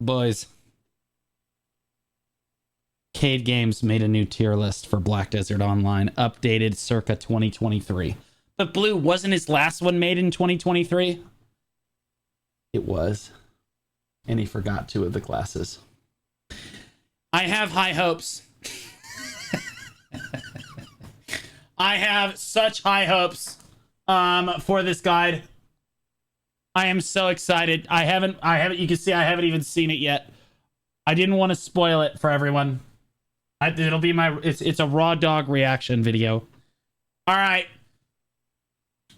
Boys, Cade Games made a new tier list for Black Desert Online, updated circa 2023. But Blue, wasn't his last one made in 2023? It was. And he forgot 2 of the classes. I have high hopes. I have such high hopes for this guide. I am so excited. I haven't, you can see I haven't even seen it yet. I didn't want to spoil it for everyone. It'll be it's a raw dog reaction video. All right.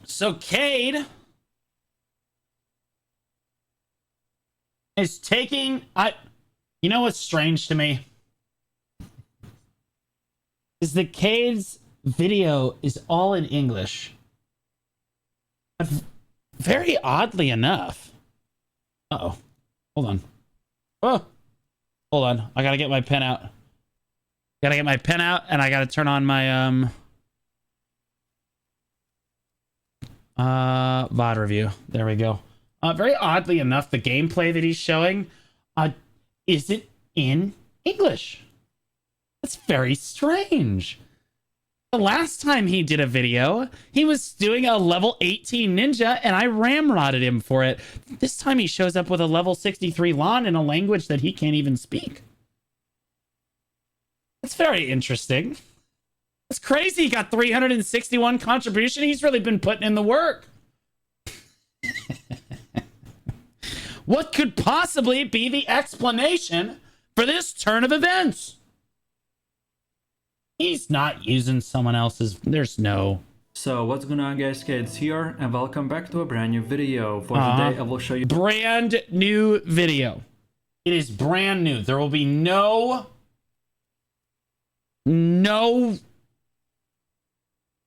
So Cade is taking, you know what's strange to me? Is that Cade's video is all in English. But very oddly enough. Uh-oh. Hold on. Oh. Hold on. I gotta get my pen out. Gotta get my pen out, and I gotta turn on my VOD review. There we go. Very oddly enough, the gameplay that he's showing isn't in English. That's very strange. The last time he did a video, he was doing a level 18 ninja, and I ramrodded him for it. This time he shows up with a level 63 Lon in a language that he can't even speak. That's very interesting. It's crazy. He got 361 contribution. He's really been putting in the work. What could possibly be the explanation for this turn of events? He's not using someone else's. There's no. So what's going on, guys? Kids here, and welcome back to a brand new video. For today, I will show you brand new video. It is brand new. There will be no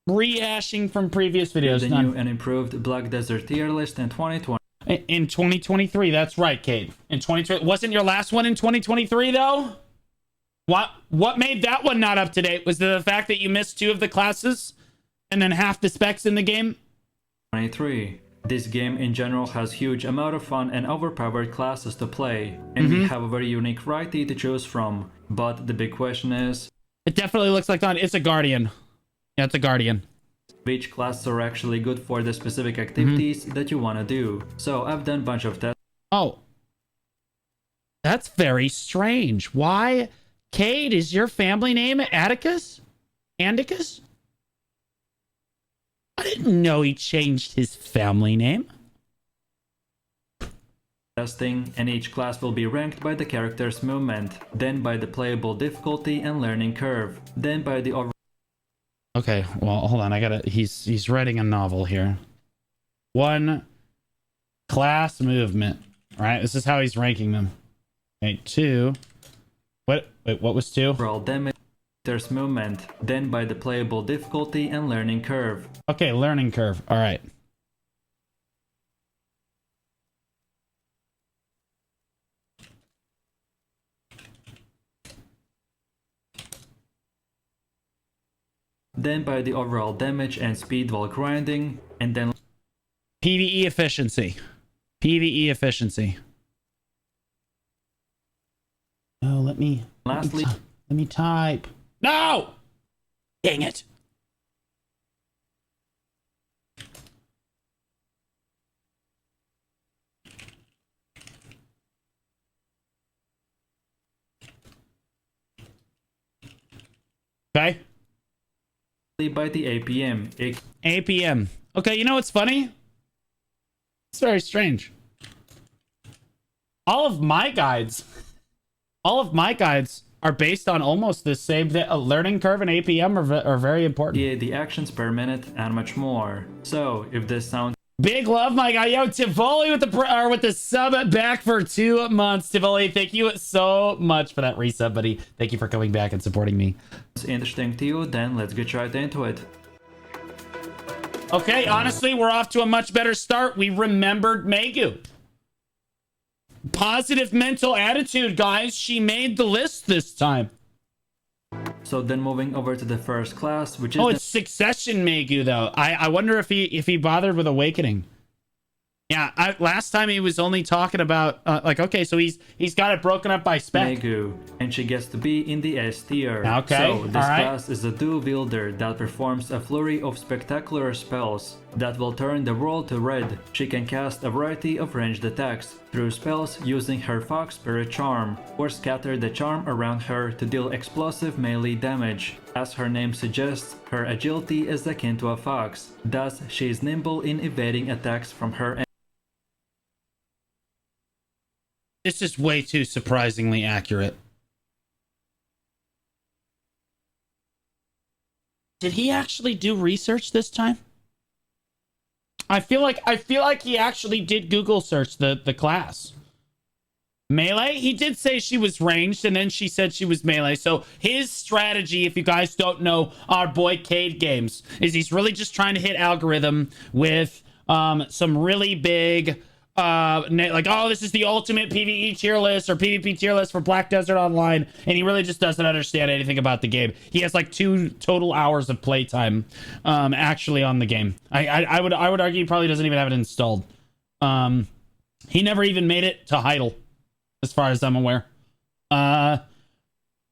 rehashing from previous videos. the new and improved Black Desert tier list in 2020. In 2023, that's right, Cade. In 2023, wasn't your last one in 2023 though? What made that one not up to date? Was it the fact that you missed 2 of the classes and then half the specs in the game? 23. This game in general has huge amount of fun and overpowered classes to play, and we have a very unique variety to choose from. But the big question is, it definitely looks like it's a Guardian. Yeah, it's a Guardian. Which classes are actually good for the specific activities that you want to do. So I've done a bunch of tests. Oh. That's very strange. Why? Cade, is your family name Atticus? Andicus? I didn't know he changed his family name. Testing, and each class will be ranked by the character's movement, then by the playable difficulty and learning curve, then by the overall. Okay, well, hold on. He's writing a novel here. 1, class movement. Right? This is how he's ranking them. Okay, 2. Wait, what was 2? Overall damage, character's movement, then by the playable difficulty and learning curve. Okay, learning curve. All right. Then by the overall damage and speed while grinding, and then PvE efficiency. PvE efficiency. Oh, lastly, let me type. No! Dang it. Okay. by the APM. APM. Okay, you know what's funny? It's very strange. All of my guides are based on almost the same thing. A learning curve and APM are very important. Yeah, the actions per minute and much more. So if this sounds big love, my guy. Yo, Tivoli with the sub back for 2 months. Tivoli, thank you so much for that resub, buddy. Thank you for coming back and supporting me. interesting to you, then let's get right into it. Okay, honestly, we're off to a much better start. We remembered Megu. Positive mental attitude, guys. She made the list this time. So then moving over to the first class, which is it's Succession Megu though. I wonder if he bothered with Awakening. Yeah, last time he was only talking about like, okay, so he's got it broken up by spec. Megu, and she gets to be in the S tier. Okay, So this all right. class is a dual wielder that performs a flurry of spectacular spells that will turn the world to red. She can cast a variety of ranged attacks through spells using her Fox Spirit Charm, or scatter the charm around her to deal explosive melee damage. As her name suggests, her agility is akin to a fox, thus she is nimble in evading attacks from her. This is way too surprisingly accurate. Did he actually do research this time? I feel like he actually did Google search the class. Melee? He did say she was ranged, and then she said she was melee. So his strategy, if you guys don't know our boy Cade games, is he's really just trying to hit algorithm with some really big like, oh, this is the ultimate PvE tier list or PvP tier list for Black Desert Online, and he really just doesn't understand anything about the game. He has like 2 total hours of playtime actually on the game. I would argue he probably doesn't even have it installed. He never even made it to Heidel, as far as I'm aware.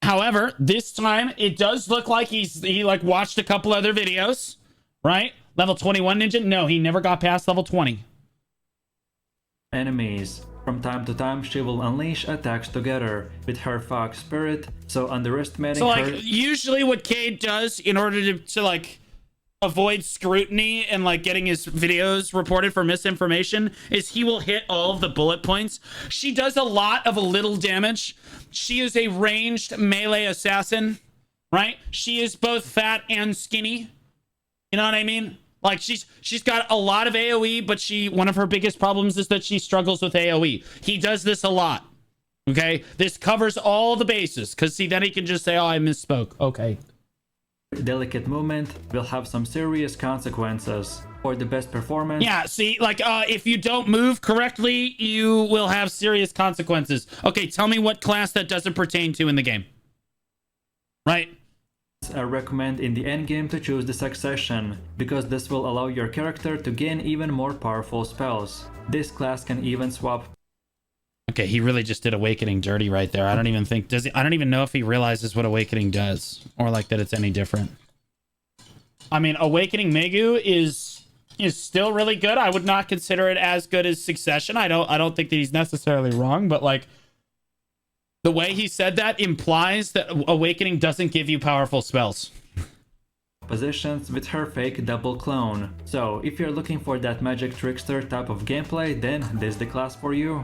However, this time it does look like he like watched a couple other videos, right? Level 21 ninja? No, he never got past level 20. Enemies. From time to time, she will unleash attacks together with her Fox Spirit, so underestimating so, her... like, usually what Cade does in order to like, avoid scrutiny and, like, getting his videos reported for misinformation is he will hit all of the bullet points. She does a lot of a little damage. She is a ranged melee assassin, right? She is both fat and skinny. You know what I mean? Like, she's got a lot of AoE, but one of her biggest problems is that she struggles with AoE. He does this a lot. Okay? This covers all the bases. Because, see, then he can just say, oh, I misspoke. Okay. Delicate movement will have some serious consequences. For the best performance... Yeah, see, like, if you don't move correctly, you will have serious consequences. Okay, tell me what class that doesn't pertain to in the game. Right? I recommend in the endgame to choose the Succession, because this will allow your character to gain even more powerful spells. This class can even swap... Okay, he really just did Awakening dirty right there. I don't even think... I don't even know if he realizes what Awakening does, or like that it's any different. I mean, Awakening Megu is still really good. I would not consider it as good as Succession. I don't think that he's necessarily wrong, but like... The way he said that implies that Awakening doesn't give you powerful spells. Positions with her fake double clone. So, if you're looking for that magic trickster type of gameplay, then this is the class for you.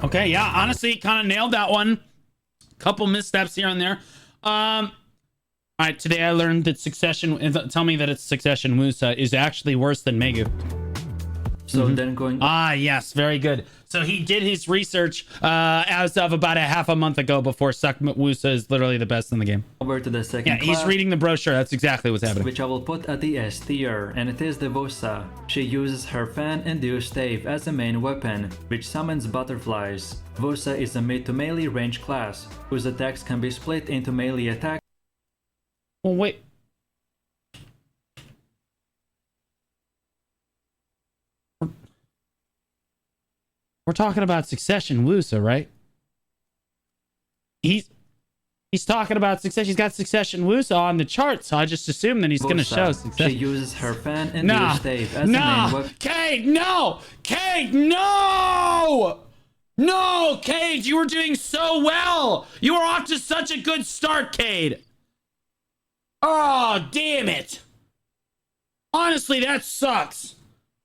Okay, yeah, honestly, kind of nailed that one. Couple missteps here and there. All right, today I learned that Succession, tell me that it's Succession Musa, is actually worse than Megu. So then going... Ah, yes, very good. So he did his research as of about a half a month ago before Wusa is literally the best in the game. Over to the second class, he's reading the brochure. That's exactly what's happening. Which I will put at the S tier, and it is the Vusa. She uses her fan-induced stave as a main weapon, which summons butterflies. Vusa is a mid to melee range class, whose attacks can be split into melee attacks. Well, wait. We're talking about Succession Wusa, right? He's talking about Succession. He's got Succession Wusa on the chart, so I just assume that he's going to show Succession. She uses her fan and new stave as a main weapon. Cade, no! Cade, no! No, Cade, you were doing so well! You were off to such a good start, Cade! Oh, damn it! Honestly, that sucks.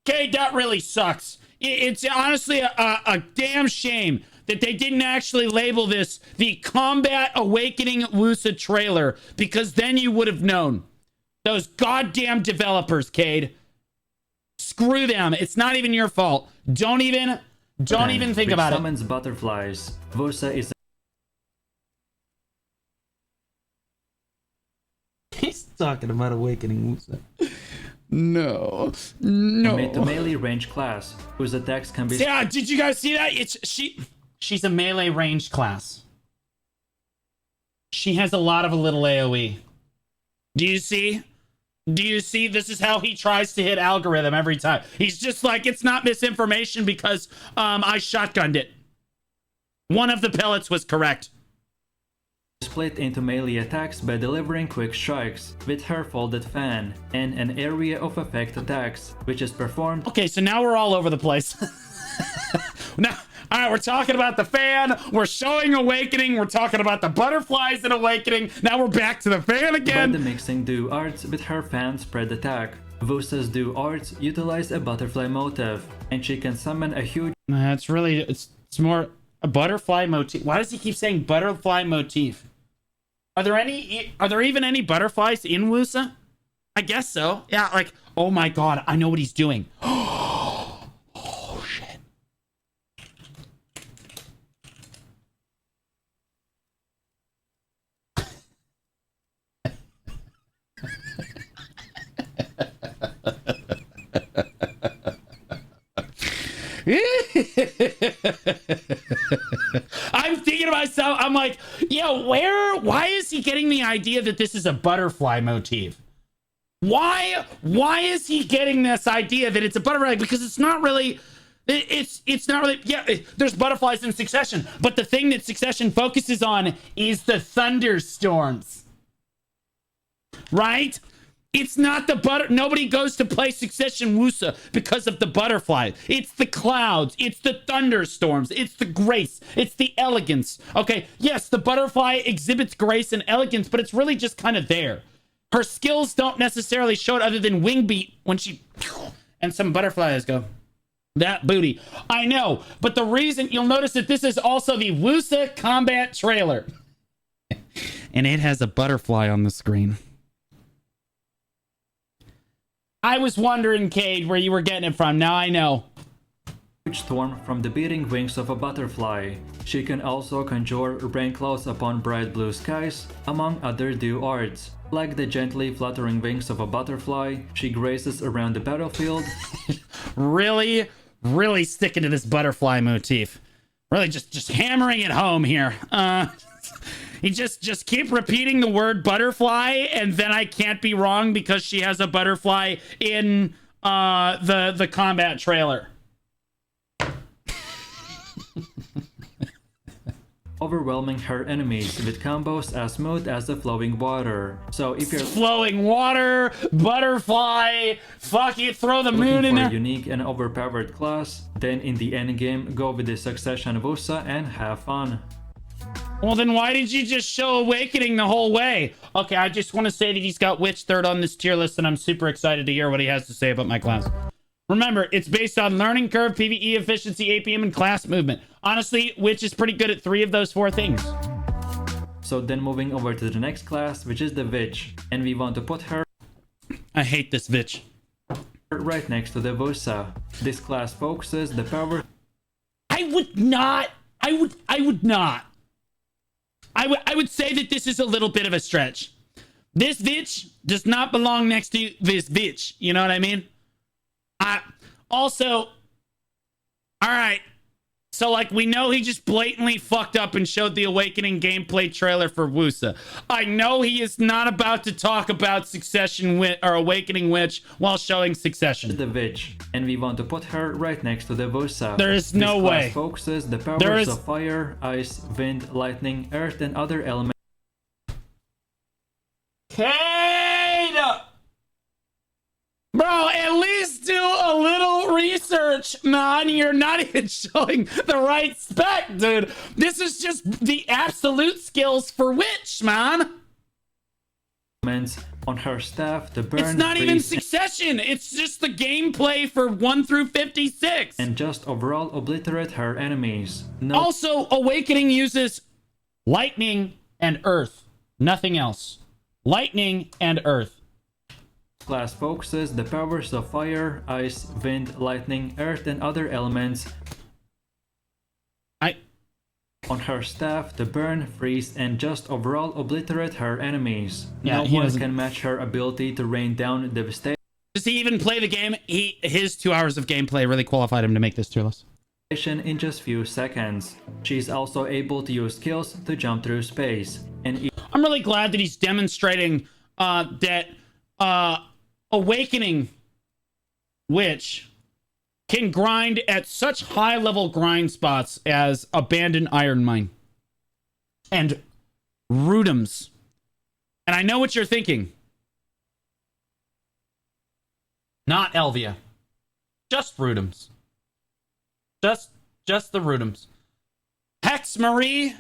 Cade, that really sucks. It's honestly a damn shame that they didn't actually label this the Combat Awakening Wusa trailer, because then you would have known. Those goddamn developers, Cade. Screw them. It's not even your fault. Don't even think about it. Summons butterflies. Wusa is... He's talking about Awakening Wusa. No. Mid to melee range class, whose attacks can be... Yeah, did you guys see that? She's a melee range class. She has a lot of a little AoE. Do you see? Do you see? This is how he tries to hit algorithm every time. He's just like, it's not misinformation because I shotgunned it. One of the pellets was correct. Split into melee attacks by delivering quick strikes with her folded fan, and an area of effect attacks, which is performed. Okay, so now we're all over the place. Now, all right, we're talking about the fan. We're showing Awakening. We're talking about the butterflies in Awakening. Now we're back to the fan again. By the mixing do arts with her fan spread attack. Vusa's do arts utilize a butterfly motif, and she can summon a huge. It's really, it's more a butterfly motif. Why does he keep saying butterfly motif? Are there even any butterflies in Wusa? I guess so. Yeah, like, oh my god, I know what he's doing. Oh shit. I'm thinking to myself, I'm like, yo, why is he getting the idea that this is a butterfly motif? Why is he getting this idea that it's a butterfly? Because it's not really, it's not really, yeah, there's butterflies in Succession, but the thing that Succession focuses on is the thunderstorms, right? It's not the nobody goes to play Succession Wusa because of the butterfly. It's the clouds. It's the thunderstorms. It's the grace. It's the elegance. Okay, yes, the butterfly exhibits grace and elegance, but it's really just kind of there. Her skills don't necessarily show it other than wing beat when she... And some butterflies go, that booty. I know, but the reason... You'll notice that this is also the Wusa combat trailer. And it has a butterfly on the screen. I was wondering, Cade, where you were getting it from. Now I know. Storm from the beating wings of a butterfly. She can also conjure rain clouds upon bright blue skies, among other do arts. Like the gently fluttering wings of a butterfly, she graces around the battlefield. Really sticking to this butterfly motif. Really just hammering it home here. You just keep repeating the word butterfly, and then I can't be wrong because she has a butterfly in the combat trailer. Overwhelming her enemies with combos as smooth as the flowing water. So if you're flowing water, butterfly, fuck it, throw the moon in there. Unique and overpowered class, then in the endgame go with the Succession Wusa and have fun. Well, then why did you just show Awakening the whole way? Okay, I just want to say that he's got Witch third on this tier list, and I'm super excited to hear what he has to say about my class. Remember, it's based on learning curve, PvE efficiency, APM, and class movement. Honestly, Witch is pretty good at 3 of those 4 things. So then moving over to the next class, which is the Witch, and we want to put her... I hate this Witch. Right next to the Wusa. This class focuses the power... I would not. I would say that this is a little bit of a stretch. This Witch does not belong next to this Witch. You know what I mean? Also, all right. So, like, we know he just blatantly fucked up and showed the Awakening gameplay trailer for Wusa. I know he is not about to talk about Succession or Awakening Witch while showing Succession. The Witch, and we want to put her right next to the Wusa. There is no way. This class focuses the powers of fire, ice, wind, lightning, earth, and other elements. Bro, at least do a little research, man. You're not even showing the right spec, dude. This is just the absolute skills for Witch, man. On her staff to burn. It's not even Succession. It's just the gameplay for 1 through 56. And just overall obliterate her enemies. Also, Awakening uses lightning and earth. Nothing else. Lightning and earth. Class focuses the powers of fire, ice, wind, lightning, earth, and other elements on her staff to burn, freeze, and just overall obliterate her enemies. Yeah, no one can match her ability to rain down devastation. Does he even play the game? His 2 hours of gameplay really qualified him to make this tier list. In just few seconds. She's also able to use skills to jump through space. And I'm really glad that he's demonstrating that Awakening Witch can grind at such high level grind spots as Abandoned Iron Mine and Rudums. And I know what you're thinking. Not Elvia. Just Rudums. Just the Rudums. Hex Marie,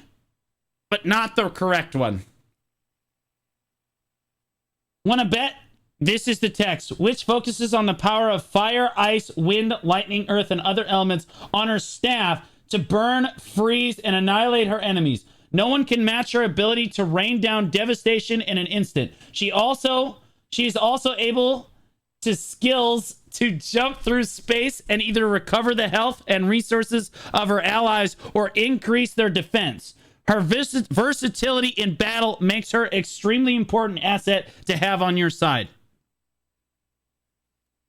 but not the correct one. Wanna bet? This is the text, which focuses on the power of fire, ice, wind, lightning, earth, and other elements on her staff to burn, freeze, and annihilate her enemies. No one can match her ability to rain down devastation in an instant. She is also able to skills to jump through space and either recover the health and resources of her allies or increase their defense. Her versatility in battle makes her extremely important asset to have on your side.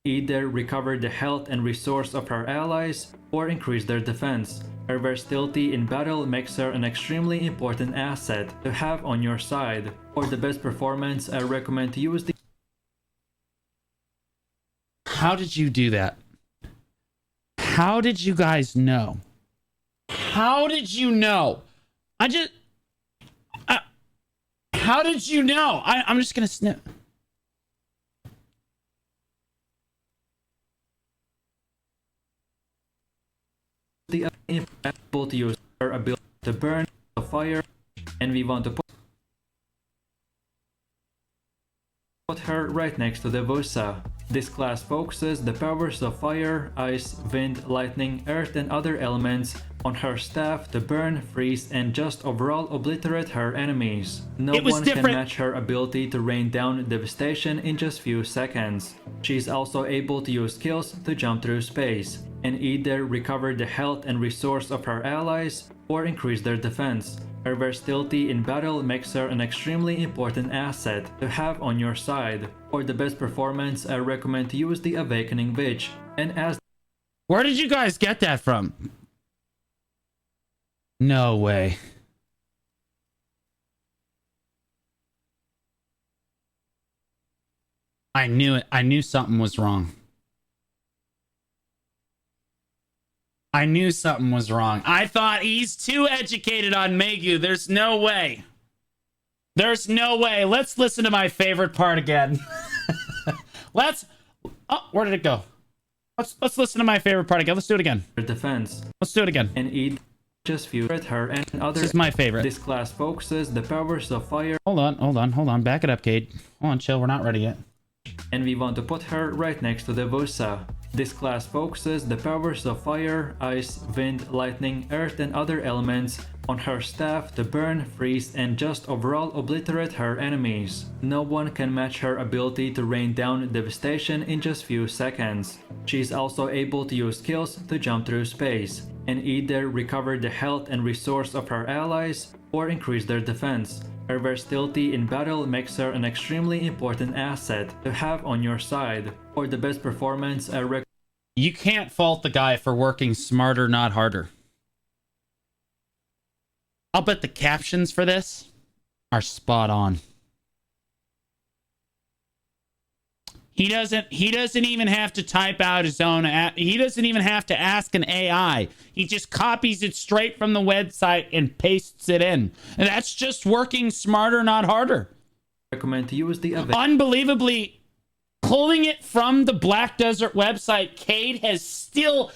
Either recover the health and resource of her allies or increase their defense. Her versatility in battle makes her an extremely important asset to have on your side. For the best performance, I recommend to use the... How did you do that? How did you guys know? How did you know? How did you know? I'm just gonna snip. The able to use her ability to burn the fire, and we want to put her right next to the Vusa. This class focuses the powers of fire, ice, wind, lightning, earth, and other elements on her staff to burn, freeze, and just overall obliterate her enemies. No one can match her ability to rain down devastation in just few seconds. She's also able to use skills to jump through space, and either recover the health and resource of her allies or increase their defense. Her versatility in battle makes her an extremely important asset to have on your side. For the best performance, I recommend to use the Awakening Witch. And as... Where did you guys get that from? No way. I knew it. I knew something was wrong. I knew something was wrong. I thought he's too educated on Megu. There's no way. There's no way. Let's listen to my favorite part again. Oh, where did it go? Let's listen to my favorite part again. Let's do it again. Defense. Let's do it again. And eat just few at her and others. This is my favorite. This class focuses the powers of fire. Hold on. Back it up, Kate. Hold on, chill. We're not ready yet. And we want to put her right next to the Vusa. This class focuses the powers of fire, ice, wind, lightning, earth, and other elements on her staff to burn, freeze, and just overall obliterate her enemies. No one can match her ability to rain down devastation in just few seconds. She's also able to use skills to jump through space, and either recover the health and resource of her allies or increase their defense. Her versatility in battle makes her an extremely important asset to have on your side. For the best performance, I recommend... You can't fault the guy for working smarter, not harder. I'll bet the captions for this are spot on. He doesn't even have to type out his own. He doesn't even have to ask an AI. He just copies it straight from the website and pastes it in. And that's just working smarter, not harder. Recommend to use the unbelievably pulling it from the Black Desert website. Cade has still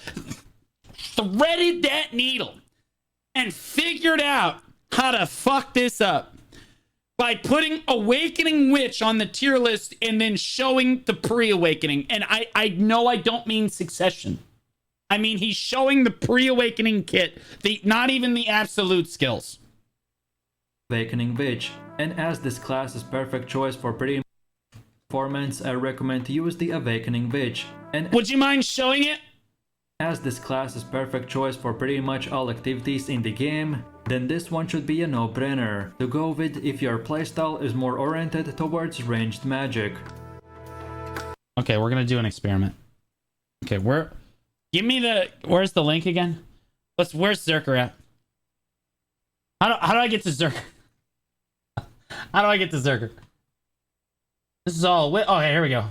threaded that needle and figured out how to fuck this up by putting Awakening Witch on the tier list and then showing the pre-awakening. And I know I don't mean Succession. I mean, he's showing the pre-awakening kit, not even the absolute skills. Awakening Witch. And as this class is perfect choice for pretty performance, I recommend to use the Awakening Witch. And would you mind showing it? As this class is perfect choice for pretty much all activities in the game, then this one should be a no-brainer to go with if your playstyle is more oriented towards ranged magic. Okay, we're gonna do an experiment. Okay, where's the link again? Where's Zerker at? How do I get to Zerker? How do I get to Zerker? This is all, oh, here we go.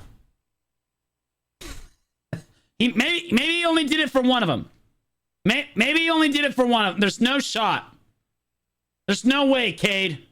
Maybe he only did it for one of them. Maybe he only did it for one of them. There's no shot. There's no way, Cade.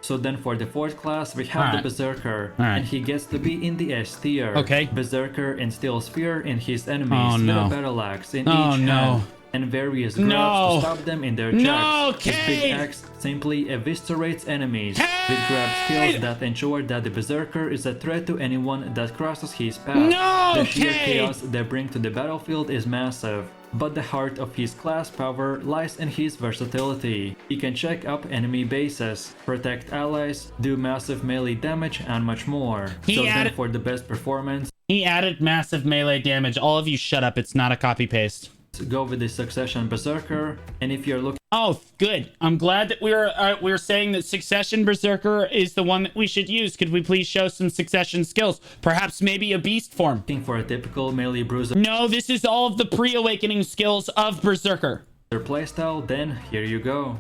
So then for the fourth class, we have the Berserker, Alright. and he gets to be in the S tier. Okay. Berserker instills fear in his enemies with a battle axe in each hand, and various grabs to stop them in their tracks. His big axe simply eviscerates enemies with grab skills that ensure that the Berserker is a threat to anyone that crosses his path. The sheer chaos they bring to the battlefield is massive. But the heart of his class power lies in his versatility. He can check up enemy bases, protect allies, do massive melee damage, and much more. Then for the best performance, he added massive melee damage. All of you shut up. It's not a copy-paste. Go with the Succession Berserker, and if you're looking... Oh, good. I'm glad that we're saying that Succession Berserker is the one that we should use. Could we please show some Succession skills? Perhaps maybe a beast form. Looking for a typical melee bruiser... No, this is all of the pre-awakening skills of Berserker. Their playstyle, then here you go.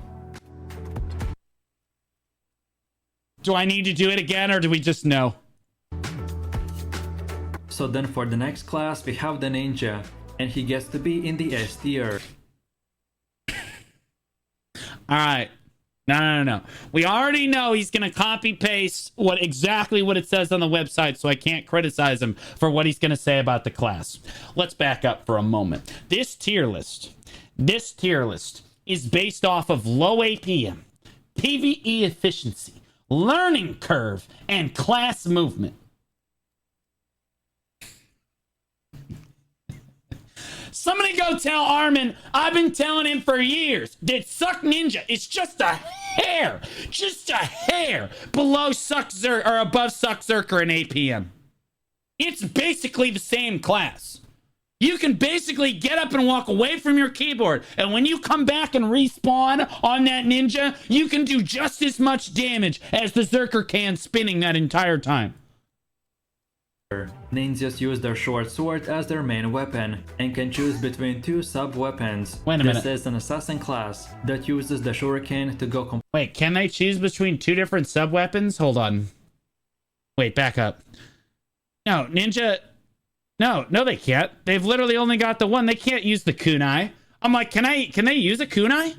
Do I need to do it again, or do we just know? So then for the next class, we have the Ninja, and he gets to be in the S tier. Alright. No. We already know he's gonna copy paste exactly what it says on the website, so I can't criticize him for what he's gonna say about the class. Let's back up for a moment. This tier list is based off of low APM, PvE efficiency, learning curve, and class movement. Somebody go tell Armin, I've been telling him for years, that Suck Ninja is just a hair below Suck Zerker or above Suck Zerker in APM. It's basically the same class. You can basically get up and walk away from your keyboard, and when you come back and respawn on that ninja, you can do just as much damage as the Zerker can spinning that entire time. Ninjas use their short sword as their main weapon and can choose between two sub-weapons. Wait a minute. This is an assassin class that uses the shuriken to go Wait, can they choose between two different sub-weapons? Hold on. Wait, back up. No, ninja... No, they can't. They've literally only got the one. They can't use the kunai. I'm like, can they use a kunai?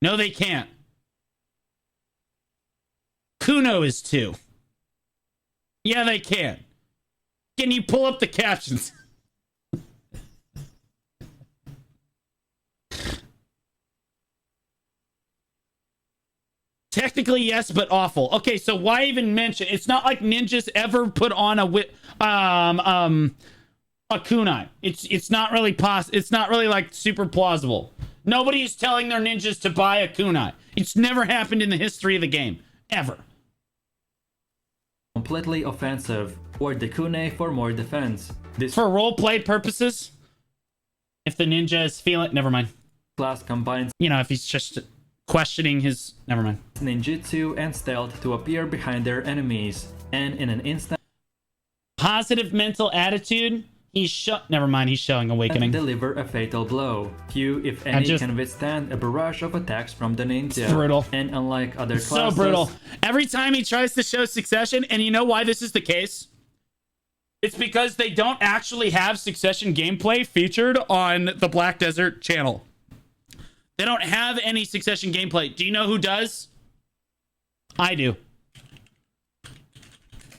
No, they can't. Kuno is 2. Yeah, they can. Can you pull up the captions? Technically, yes, but awful. Okay, so why even mention? It's not like ninjas ever put on a kunai. It's not really It's not really like super plausible. Nobody is telling their ninjas to buy a kunai. It's never happened in the history of the game, ever. Completely offensive, or the kunai for more defense. This for roleplay purposes, if the ninja is feeling, never mind. Class combines, if he's just questioning his, never mind. Ninjutsu and stealth to appear behind their enemies, and in an instant, positive mental attitude. He's showing awakening. Deliver a fatal blow. Few, if any, can withstand a barrage of attacks from the ninja. It's brutal. And unlike other classes... So brutal. Every time he tries to show Succession, and you know why this is the case? It's because they don't actually have Succession gameplay featured on the Black Desert channel. They don't have any Succession gameplay. Do you know who does? I do.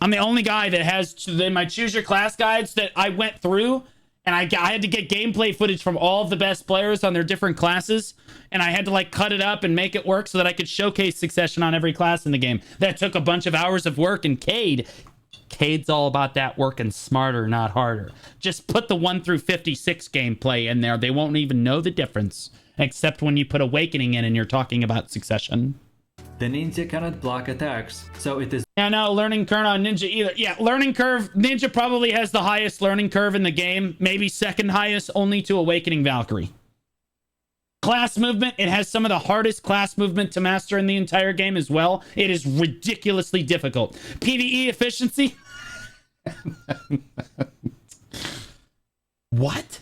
I'm the only guy that has my Choose Your Class guides that I went through, and I had to get gameplay footage from all of the best players on their different classes, and I had to cut it up and make it work so that I could showcase Succession on every class in the game. That took a bunch of hours of work, and Cade's all about that working smarter, not harder. Just put the 1 through 56 gameplay in there. They won't even know the difference, except when you put Awakening in and you're talking about Succession. The ninja cannot block attacks, so it is... Yeah, no, learning curve on ninja either. Yeah, learning curve. Ninja probably has the highest learning curve in the game. Maybe second highest, only to Awakening Valkyrie. Class movement. It has some of the hardest class movement to master in the entire game as well. It is ridiculously difficult. PvE efficiency. What?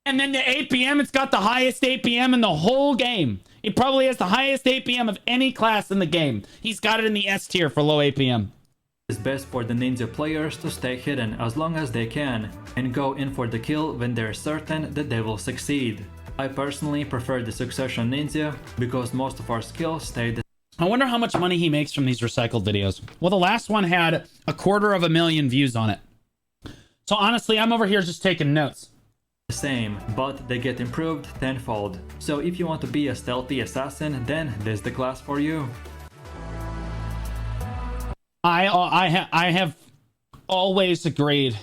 And then the APM, it's got the highest APM in the whole game. It probably has the highest APM of any class in the game. He's got it in the S tier for low APM. It's best for the ninja players to stay hidden as long as they can, and go in for the kill when they're certain that they will succeed. I personally prefer the Succession Ninja, because most of our skills stay the I wonder how much money he makes from these recycled videos. Well, the last one had 250,000 views on it. So honestly, I'm over here just taking notes. same, but they get improved tenfold. So if you want to be a stealthy assassin, then this is the class for you. I have always agreed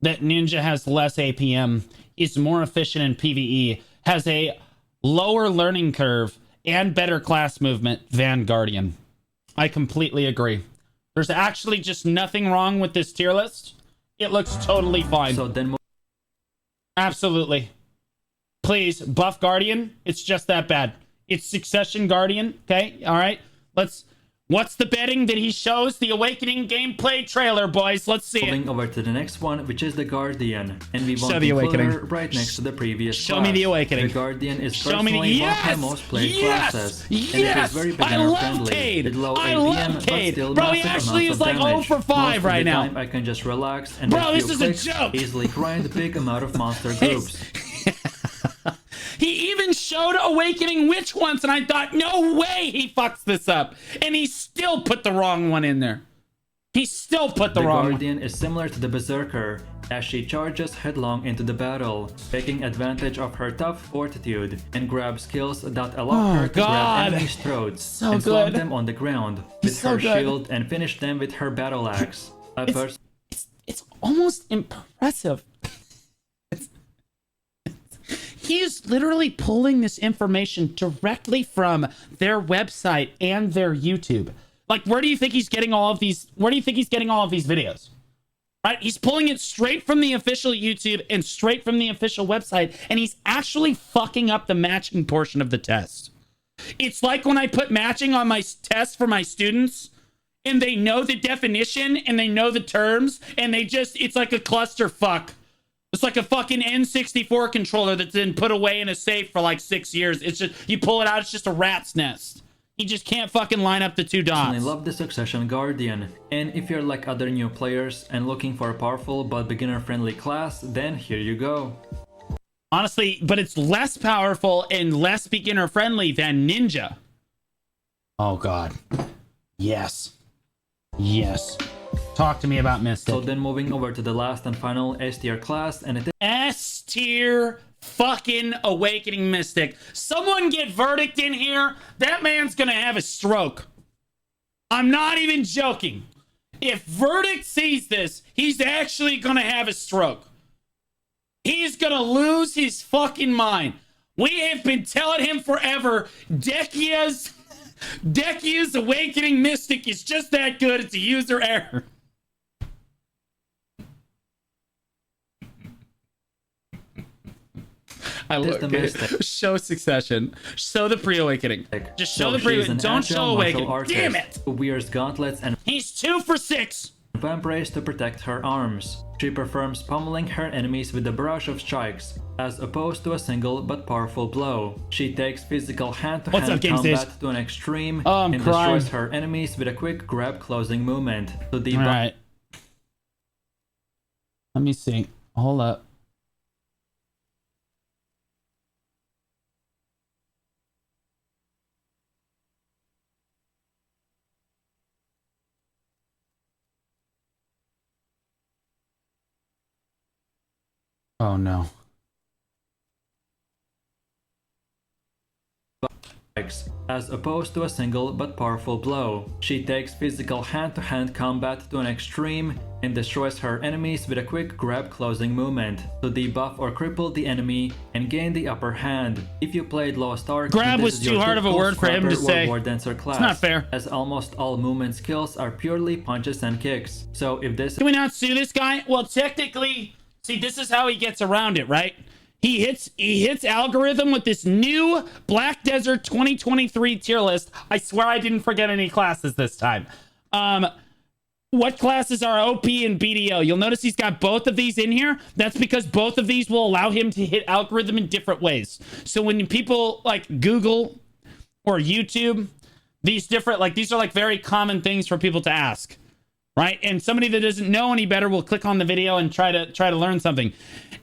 that Ninja has less APM, is more efficient in PvE, has a lower learning curve, and better class movement than Guardian. I completely agree. There's actually just nothing wrong with this tier list. It looks totally fine. So then Absolutely. Please, buff Guardian. It's just that bad. It's Succession Guardian. Okay, all right. What's the betting that he shows? The Awakening gameplay trailer, boys. Let's see it. moving over to the next one, which is the Guardian, and we want Show to the include Awakening. her right next to the previous Show class. me the Awakening. The Guardian is Show me the personally one of yes, my most played yes, classes, yes. and it is very I beginner love friendly. Cade. With low I APM, love Cade. but still Bro, he massive actually amounts is of like damage. 0 for 5 Most right of the now. time I can just relax and Bro, with this few is a clicks, joke. easily grind a big amount of monster groups. He even showed Awakening Witch once, and I thought, no way he fucks this up. And he still put the wrong one in there. He still put the wrong one. Guardian is similar to the Berserker, as she charges headlong into the battle, taking advantage of her tough fortitude, and grabs skills that allow her to grab enemies' throats So and slam good. them on the ground with So her good. shield and finish them with her battle axe. It's almost impressive. He is literally pulling this information directly from their website and their YouTube. Like, where do you think he's getting all of these? Where do you think he's getting all of these videos? Right? He's pulling it straight from the official YouTube and straight from the official website, and he's actually fucking up the matching portion of the test. It's like when I put matching on my test for my students, and they know the definition and they know the terms, and it's like a clusterfuck. It's like a fucking N64 controller that's been put away in a safe for like 6 years. It's just, you pull it out, it's just a rat's nest. You just can't fucking line up the two dots. I love the Succession Guardian, and if you're like other new players and looking for a powerful but beginner-friendly class, then here you go. Honestly, but it's less powerful and less beginner-friendly than Ninja. Oh god. Yes. Yes. Talk to me about Mystic. So then moving over to the last and final S tier class, and it S tier fucking Awakening Mystic. Someone get Verdict in here. That man's gonna have a stroke. I'm not even joking. If Verdict sees this, he's actually gonna have a stroke. He's gonna lose his fucking mind. We have been telling him forever, Dekia's Awakening Mystic is just that good. It's a user error. I look Mystic. Show Succession. Show the pre-awakening. Just show the she's pre-awakening. an Don't agile show martial awakening. artist Damn it! who wears gauntlets and He's 2 for 6. vampires to protect her arms. She performs pummeling her enemies with a barrage of strikes, as opposed to a single but powerful blow. She takes physical What's hand-to-hand up, Game combat Stage? to an extreme Oh, I'm and crying. destroys her enemies with a quick grab closing movement. To the All right. Let me see. Hold up. Oh no. as opposed to a single but powerful blow. She takes physical hand-to-hand combat to an extreme and destroys her enemies with a quick grab closing movement to debuff or cripple the enemy and gain the upper hand. If you played Lost Ark, Grab this was is your too hard of a typical word for him to scrapper or say. war dancer class, not fair. as almost all movement skills are purely punches and kicks. So if this Can we not sue this guy? Well, technically, see, this is how he gets around it, right? He hits algorithm with this new Black Desert 2023 tier list. I swear I didn't forget any classes this time. What classes are OP and BDO? You'll notice he's got both of these in here. That's because both of these will allow him to hit algorithm in different ways. So when people like Google or YouTube. These different, like, these are like very common things for people to ask, right? And somebody that doesn't know any better will click on the video and try to learn something.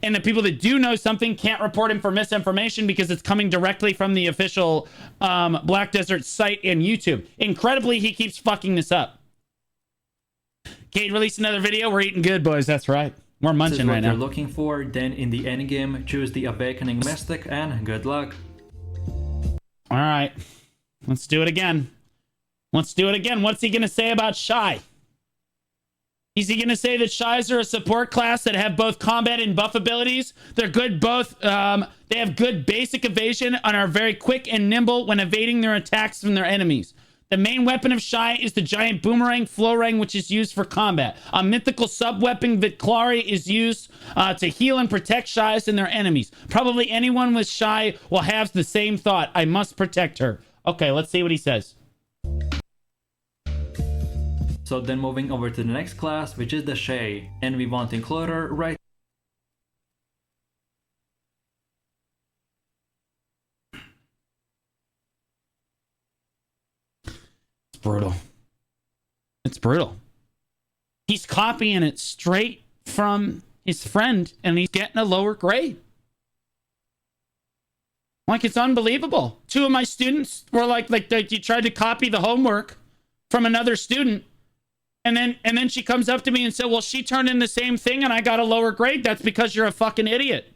And the people that do know something can't report him for misinformation because it's coming directly from the official Black Desert site and YouTube. Incredibly, he keeps fucking this up. Cade released another video. We're eating good, boys. That's right. We're munching right now. If you're looking for, then in the endgame, choose the Awakening Mystic and good luck. All right. Let's do it again. Let's do it again. What's he going to say about Shy? Is he going to say that Shies are a support class that have both combat and buff abilities? They're good both. They have good basic evasion and are very quick and nimble when evading their attacks from their enemies. The main weapon of Shy is the giant boomerang Florang, which is used for combat. A mythical sub-weapon Viclari is used to heal and protect Shies and their enemies. Probably anyone with Shy will have the same thought. I must protect her. Okay, let's see what he says. So then moving over to the next class, which is the Shay, and we want to include her right. It's brutal. It's brutal. He's copying it straight from his friend, and he's getting a lower grade. Like, it's unbelievable. Two of my students were like you tried to copy the homework from another student. And then she comes up to me and said, well, she turned in the same thing and I got a lower grade. That's because you're a fucking idiot.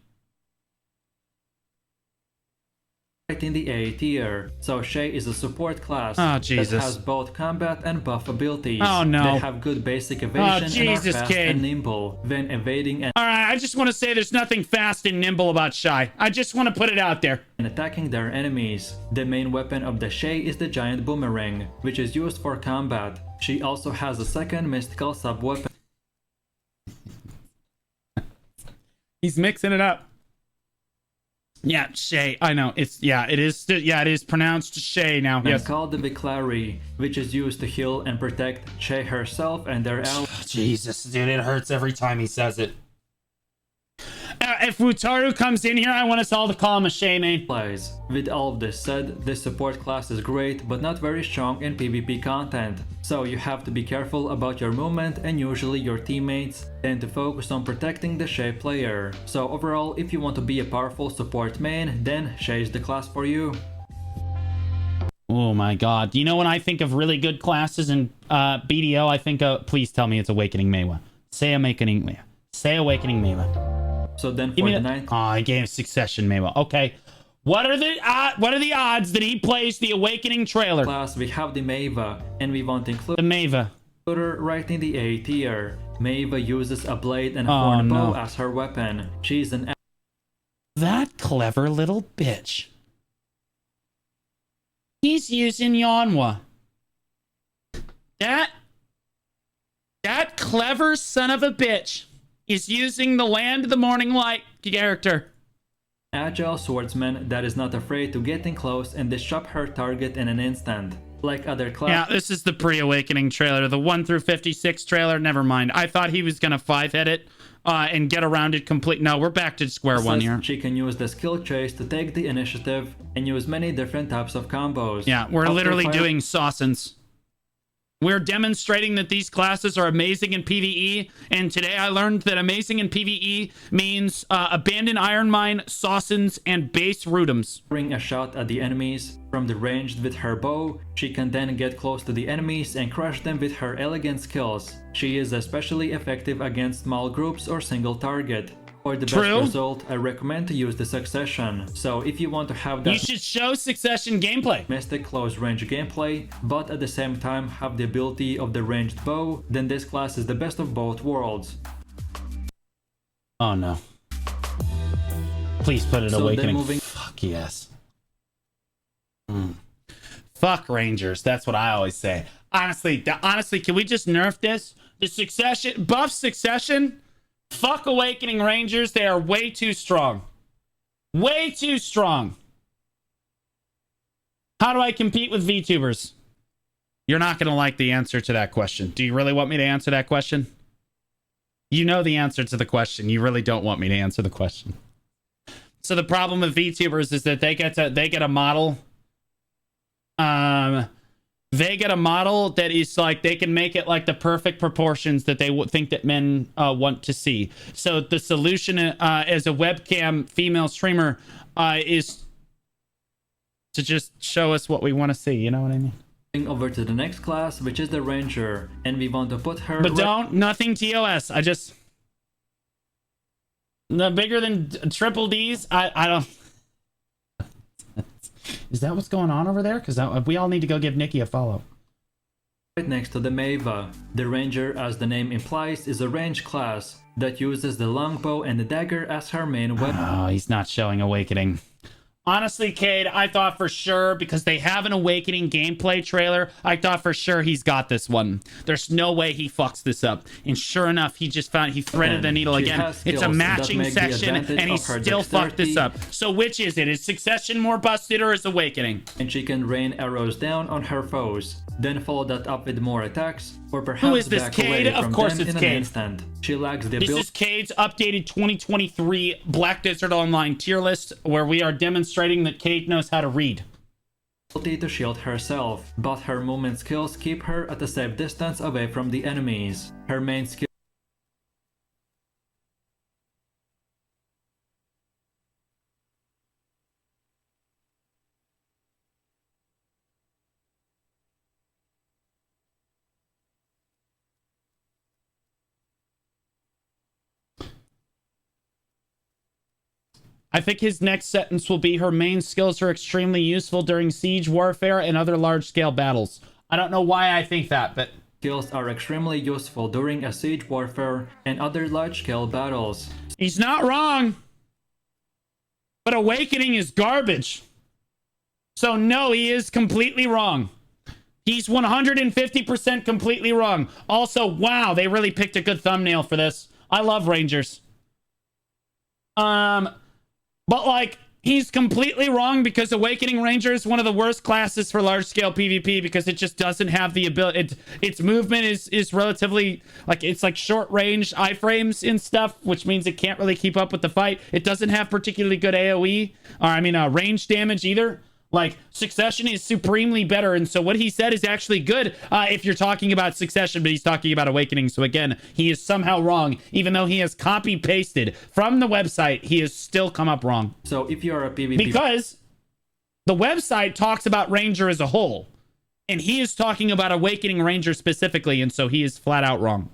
Right in the A tier. So Shay is a support class that has both combat and buff abilities. Oh no. They have good basic evasion and are fast and nimble when evading and Alright, I just want to say there's nothing fast and nimble about Shy. I just want to put it out there. attacking their enemies. The main weapon of the Shay is the giant boomerang, which is used for combat. She also has a second mystical sub-weapon. He's mixing it up. Yeah, Shay. I know. It is pronounced Shay now. Yes. Called the Viclari, which is used to heal and protect Shay herself and their allies. Jesus, dude, it hurts every time he says it. If Wutaru comes in here, I want us all to call him a Shay main. With all of this said, this support class is great, but not very strong in PvP content. So you have to be careful about your movement, and usually your teammates tend to focus on protecting the Shay player. So overall, if you want to be a powerful support main, then Shay is the class for you. Oh my god. You know, when I think of really good classes in BDO, I think of... Please tell me it's Awakening Meiwa. Say Awakening Meiwa. Say Awakening Meiwa. So then for the ninth... Oh, I gave Succession Meiwa. Okay. What are the odds that he plays the Awakening trailer? Class, we have the Meiwa, and we want to include the Meiwa right in the A tier. Meiwa uses a blade and horn bow as her weapon. She's an... That clever little bitch. He's using Yanwa. That clever son of a bitch is using the Land of the Morning Light character. Agile swordsman that is not afraid to get in close and disrupt her target in an instant. Like other classes. Yeah, this is the pre-Awakening trailer. The 1 through 56 trailer, never mind. I thought he was going to 5-hit it and get around it complete. No, we're back to square one here. She can use the skill chase to take the initiative and use many different types of combos. Yeah, we're literally doing Sausins. We're demonstrating that these classes are amazing in PvE, and today I learned that amazing in PvE means abandoned iron mine, Sausins, and base Rudums. Bring a shot at the enemies from the range with her bow. She can then get close to the enemies and crush them with her elegant skills. She is especially effective against small groups or single target. For the best result, I recommend to use the Succession. So if you want to have that... You should show Succession gameplay. Mystic close range gameplay, but at the same time have the ability of the ranged bow, then this class is the best of both worlds. Oh no. Please put it Awakening. Moving... Fuck yes. Fuck Rangers. That's what I always say. Honestly, can we just nerf this? The Succession... Buff Succession... Fuck Awakening Rangers. They are way too strong. Way too strong. How do I compete with VTubers? You're not going to like the answer to that question. Do you really want me to answer that question? You know the answer to the question. You really don't want me to answer the question. So the problem with VTubers is that they get a model They get a model that is like they can make it like the perfect proportions that they would think that men want to see. So the solution as a webcam female streamer is to just show us what we want to see. You know what I mean? Over to the next class, which is the Ranger, and we want to put her. But don't nothing TOS. I just no bigger than triple D's. I don't. Is that what's going on over there? Because we all need to go give Nikki a follow. Right next to the Maeva. The Ranger, as the name implies, is a range class that uses the longbow and the dagger as her main weapon. Oh, he's not showing Awakening. Honestly, Cade, I thought for sure, because they have an Awakening gameplay trailer, I thought for sure he's got this one. There's no way he fucks this up. And sure enough, he threaded the needle again. It's a matching section, and he still fucked this up. So which is it? Is Succession more busted, or is Awakening? And she can rain arrows down on her foes, then follow that up with more attacks, or perhaps who is this, back Cade? away from Of course them it's in Cade. an instant. She lacks the ability. This is Cade's updated 2023 Black Desert Online tier list, where we are demonstrating that Cade knows how to read. To shield herself, but her movement skills keep her at a safe distance away from the enemies. Her main skill I think his next sentence will be her main skills are extremely useful during siege warfare and other large-scale battles. I don't know why I think that, but skills are extremely useful during a siege warfare and other large-scale battles. he's not wrong. But Awakening is garbage. So no, he is completely wrong. He's 150% completely wrong. Also, wow, they really picked a good thumbnail for this. I love Rangers. But like, he's completely wrong because Awakening Ranger is one of the worst classes for large-scale PvP because it just doesn't have the ability. Its movement is relatively, like, it's like short-range iframes and stuff, which means it can't really keep up with the fight. It doesn't have particularly good AoE, or I mean, range damage either. Like, Succession is supremely better, and so what he said is actually good if you're talking about Succession, but he's talking about Awakening. So again, he is somehow wrong. Even though he has copy-pasted from the website, he has still come up wrong. So if you're a PvP... Because the website talks about Ranger as a whole, and he is talking about Awakening Ranger specifically, and so he is flat out wrong.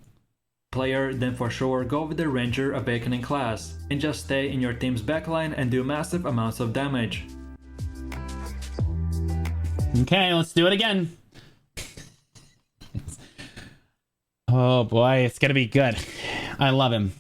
Player, then for sure go with the Ranger Awakening class, and just stay in your team's backline and do massive amounts of damage. Okay, let's do it again. Oh boy, it's gonna be good. I love him.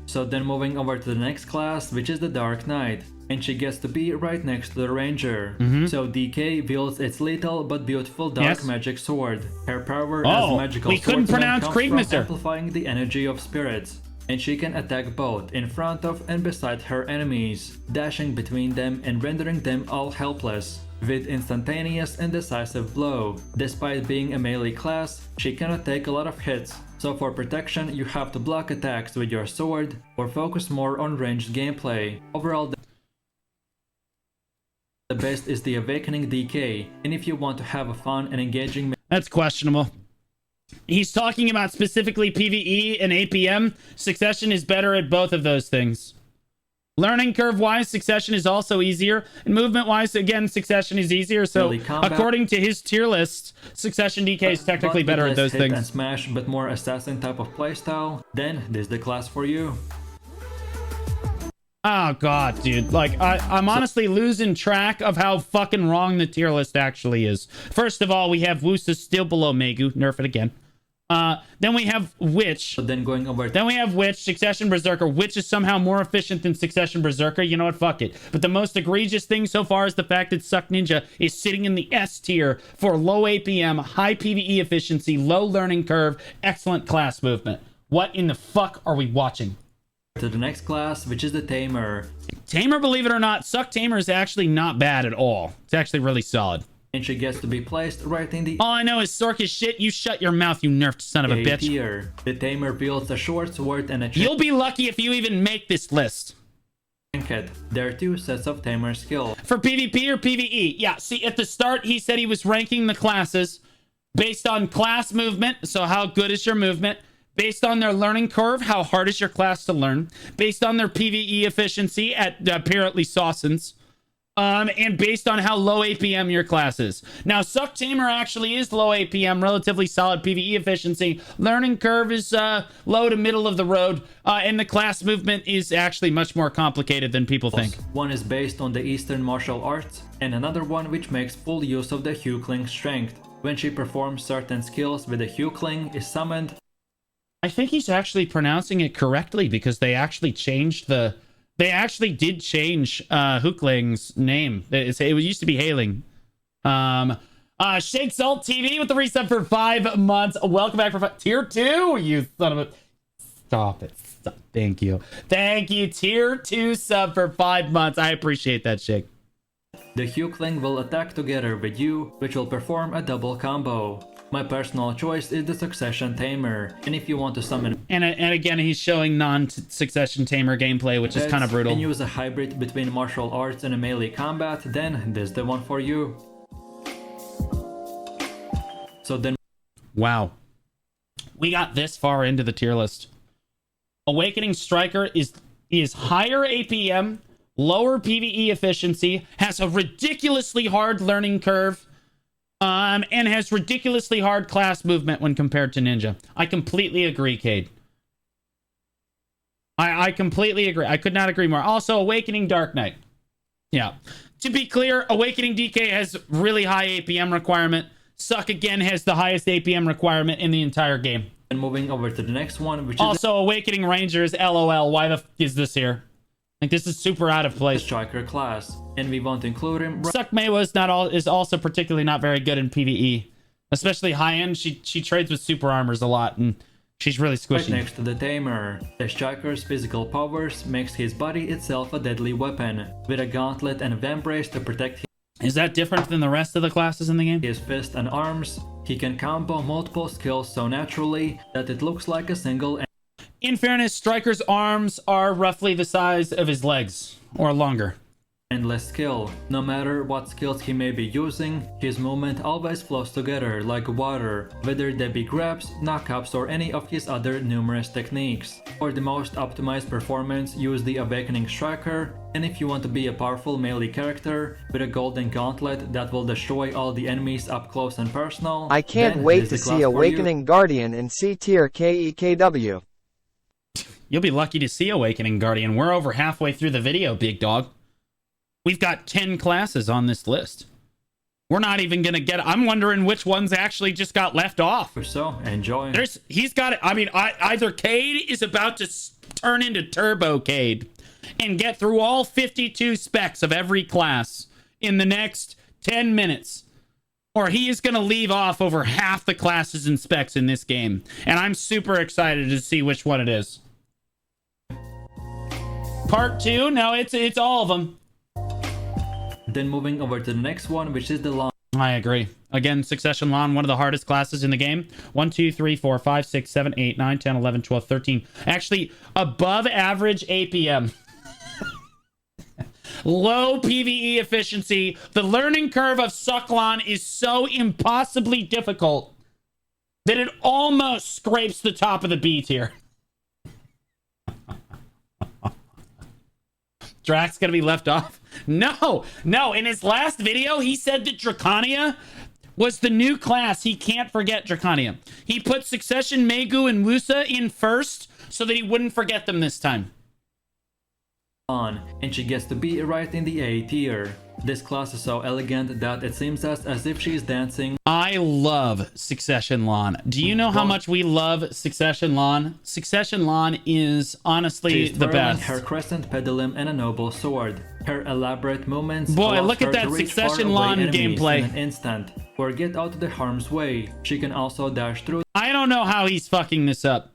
So then moving over to the next class, which is the Dark Knight, and she gets to be right next to the Ranger. So DK wields its lethal but beautiful dark magic sword. Her power as a magical we couldn't swordsman pronounce comes from Kriegmesser. amplifying the energy of spirits. And she can attack both in front of and beside her enemies, dashing between them and rendering them all helpless. With instantaneous and decisive blow. Despite being a melee class, she cannot take a lot of hits, so for protection you have to block attacks with your sword or focus more on ranged gameplay. Overall, the best is the Awakening DK, and if you want to have a fun and engaging... That's questionable. He's talking about specifically PvE and APM. Succession is better at both of those things. Learning curve wise, Succession is also easier, and movement wise, again, Succession is easier. So according to his tier list, Succession DK is technically better at those hit things. And smash, but more assassin type of playstyle, then this is the class for you. Oh god, dude, like I'm honestly losing track of how fucking wrong the tier list actually is. First of all, we have Wusa still below Megu, nerf it again. Then we have Witch. But then going over... Then we have Witch, Succession Berserker. Witch is somehow more efficient than Succession Berserker. You know what? Fuck it. But the most egregious thing so far is the fact that Suck Ninja is sitting in the S tier for low APM, high PvE efficiency, low learning curve, excellent class movement. What in the fuck are we watching? To the next class, which is the Tamer. Tamer, believe it or not, Suck Tamer is actually not bad at all. It's actually really solid. And she gets to be placed right in the... All I know is Sork is shit. You shut your mouth, you nerfed son of a bitch. Tier. The Tamer wields a short sword and a... You'll be lucky if you even make this list. Ranked. There are two sets of tamer skills. For PvP or PvE? Yeah, see, at the start, he said he was ranking the classes based on class movement. So how good is your movement? Based on their learning curve, how hard is your class to learn? Based on their PvE efficiency at apparently Sawson's. And based on how low APM your class is. Now, Suck Tamer actually is low APM, relatively solid PvE efficiency. Learning curve is low to middle of the road. And the class movement is actually much more complicated than people think. One is based on the Eastern martial arts, and another one which makes full use of the Huekling strength. When she performs certain skills with the Huekling is summoned. I think he's actually pronouncing it correctly because they actually changed the... They actually did change Hookling's name. It used to be Hailing. Shake Salt TV with the resub for 5 months. Welcome back for tier 2, you son of a... Stop it. Stop. Thank you. Thank you. Tier 2 sub for 5 months. I appreciate that, Shake. The Huekling will attack together with you, which will perform a double combo. My personal choice is the Succession Tamer, and if you want to summon... And again, he's showing non-Succession Tamer gameplay, which is kind of brutal. And use a hybrid between martial arts and a melee combat, then this is the one for you. So then... Wow. We got this far into the tier list. Awakening Striker is higher APM, lower PvE efficiency, has a ridiculously hard learning curve, and has ridiculously hard class movement when compared to Ninja. I completely agree, Cade. I completely agree. I could not agree more. Also, Awakening Dark Knight. Yeah. To be clear, Awakening DK has really high APM requirement. Suck again has the highest APM requirement in the entire game. And moving over to the next one, which also, is... Awakening Rangers, LOL. Why the f is this here? Like, this is super out of place. Striker class, and we want to include him. Suck Mei is also particularly not very good in PvE, especially high end. She trades with super armors a lot, and she's really squishy. Right next to the Tamer, the Striker's physical powers makes his body itself a deadly weapon, with a gauntlet and vambrace to protect him. Is that different than the rest of the classes in the game? His fist and arms. He can combo multiple skills so naturally that it looks like a single. In fairness, Striker's arms are roughly the size of his legs, or longer. Endless skill. No matter what skills he may be using, his movement always flows together like water, whether they be grabs, knockups, or any of his other numerous techniques. For the most optimized performance, use the Awakening Striker, and if you want to be a powerful melee character with a golden gauntlet that will destroy all the enemies up close and personal, I can't wait to see Awakening Guardian in C tier KEKW. You'll be lucky to see Awakening Guardian. We're over halfway through the video, big dog. We've got 10 classes on this list. We're not even gonna get... I'm wondering which ones actually just got left off. So, enjoy. He's got it. I mean, either Cade is about to turn into Turbo Cade and get through all 52 specs of every class in the next 10 minutes. Or he is gonna leave off over half the classes and specs in this game. And I'm super excited to see which one it is. Part 2? No, it's all of them. Then moving over to the next one, which is the Lan. I agree. Again, Succession Lan, one of the hardest classes in the game. 1, 2, 3, 4, 5, 6, 7, 8, 9, 10, 11, 12, 13. Actually, above average APM. Low PvE efficiency. The learning curve of Sucklan is so impossibly difficult that it almost scrapes the top of the B tier. Drax gonna be left off? No. In his last video, he said that Dracania was the new class. He can't forget Dracania. He put Succession, Megu, and Wusa in first so that he wouldn't forget them this time. And she gets to be right in the A tier. This class is so elegant that it seems as if she's dancing. I love Succession Lan. Do you know how much we love Succession Lan? Succession Lan is honestly the best. Her crescent pedalum and a noble sword. Her elaborate movements. Boy, look at that Succession Lan gameplay. In an instant, or get out of the harm's way. She can also dash through. I don't know how he's fucking this up.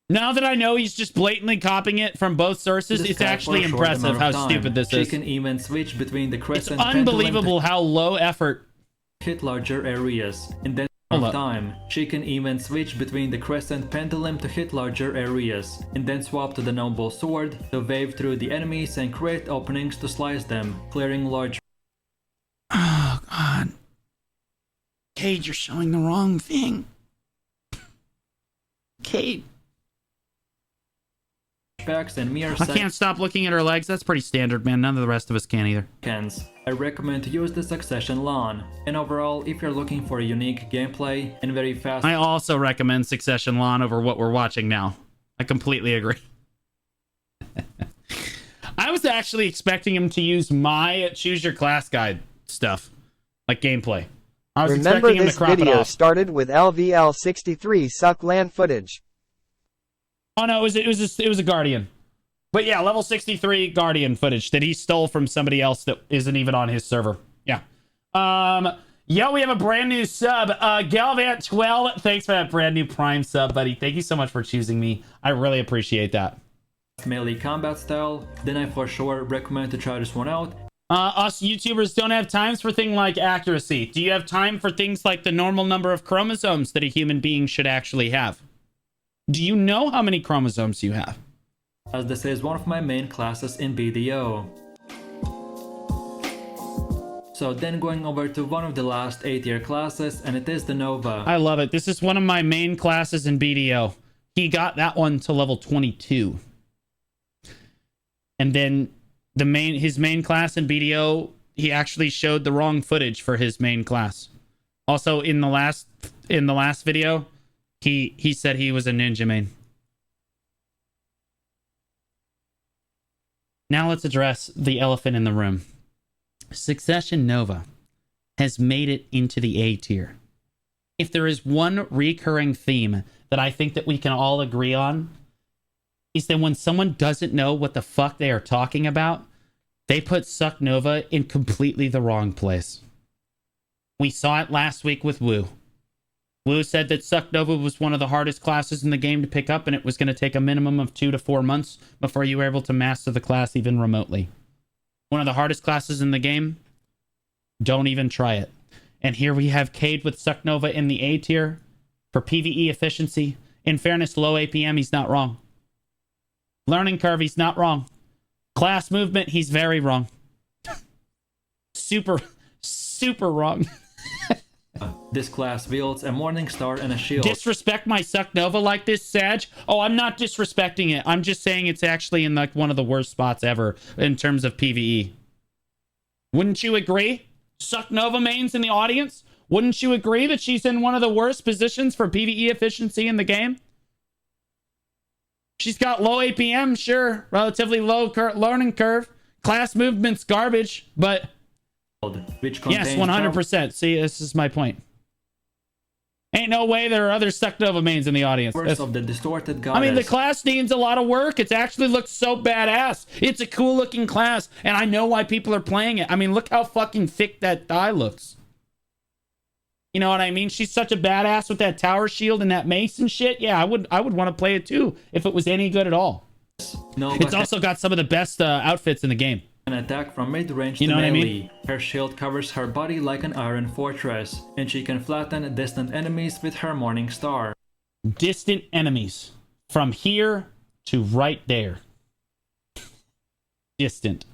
Now that I know he's just blatantly copying it from both sources, it's actually impressive how stupid this is. She can even switch between the crescent. It's unbelievable how low effort. Hit larger areas, and then Hold up. time. She can even switch between the crescent pendulum to hit larger areas, and then swap to the noble sword to wave through the enemies and create openings to slice them, clearing large Oh, God. Cade, you're showing the wrong thing. Cade. packs and mere I can't stop looking at her legs. That's pretty standard, man. None of the rest of us can either. seconds. I recommend to use the Succession LAN. And overall, if you're looking for a unique gameplay and very fast I also recommend Succession Lawn over what we're watching now. I completely agree. I was actually expecting him to use my Choose Your Class Guide stuff, like gameplay. I was Remember, expecting him this to crop it video off. started with LVL63 suck LAN footage. Oh no, it was a Guardian. But yeah, level 63 Guardian footage that he stole from somebody else that isn't even on his server. Yeah. Yo, we have a brand new sub. Galvant12, thanks for that brand new Prime sub, buddy. Thank you so much for choosing me. I really appreciate that. melee combat style, then I for sure recommend to try this one out. Us YouTubers don't have times for things like accuracy. Do you have time for things like the normal number of chromosomes that a human being should actually have? Do you know how many chromosomes you have? As this is one of my main classes in BDO. So then going over to one of the last 8-tier classes, and it is the Nova. I love it. This is one of my main classes in BDO. He got that one to level 22. And then his main class in BDO, he actually showed the wrong footage for his main class. Also in the last video, he said he was a ninja main. Now let's address the elephant in the room. Succession Nova has made it into the A tier. If there is one recurring theme that I think that we can all agree on, is that when someone doesn't know what the fuck they are talking about, they put Suck Nova in completely the wrong place. We saw it last week with Wu. Wu said that Suck Nova was one of the hardest classes in the game to pick up, and it was going to take a minimum of 2 to 4 months before you were able to master the class even remotely. One of the hardest classes in the game? Don't even try it. And here we have Cade with Suck Nova in the A tier for PvE efficiency. In fairness, low APM, he's not wrong. Learning curve, he's not wrong. Class movement, he's very wrong. Super wrong. This class wields a Morning Star and a shield. Disrespect my Suck Nova like this, Sag? Oh, I'm not disrespecting it. I'm just saying it's actually in like one of the worst spots ever in terms of PvE. Wouldn't you agree? Suck Nova mains in the audience? Wouldn't you agree that she's in one of the worst positions for PvE efficiency in the game? She's got low APM, sure. Relatively low learning curve. Class movement's garbage, but... which yes, 100%. See, this is my point. Ain't no way there are other Suck Nova mains in the audience. Of the distorted goddess. I mean, the class needs a lot of work. It actually looks so badass. It's a cool looking class, and I know why people are playing it. I mean, look how fucking thick that thigh looks. You know what I mean? She's such a badass with that tower shield and that mace and shit. Yeah, I would want to play it too if it was any good at all. No, It's also got some of the best outfits in the game. An attack from mid-range You to know what I melee. mean? Her shield covers her body like an iron fortress, and she can flatten distant enemies with her Morning Star. Distant enemies. From here to right there. Distant.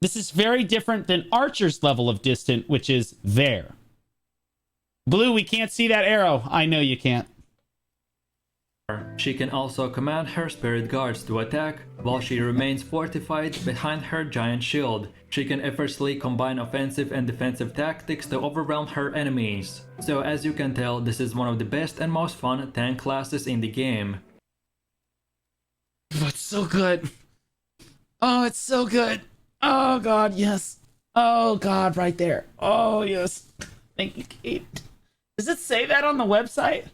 This is very different than Archer's level of distant, which is there. Blue, we can't see that arrow. I know you can't. She can also command her spirit guards to attack, while she remains fortified behind her giant shield. She can effortlessly combine offensive and defensive tactics to overwhelm her enemies. So as you can tell, this is one of the best and most fun tank classes in the game. Oh, it's so good. Oh, it's so good. Oh, God, yes. Oh, God, right there. Oh, yes. Thank you, Kate. Does it say that on the website?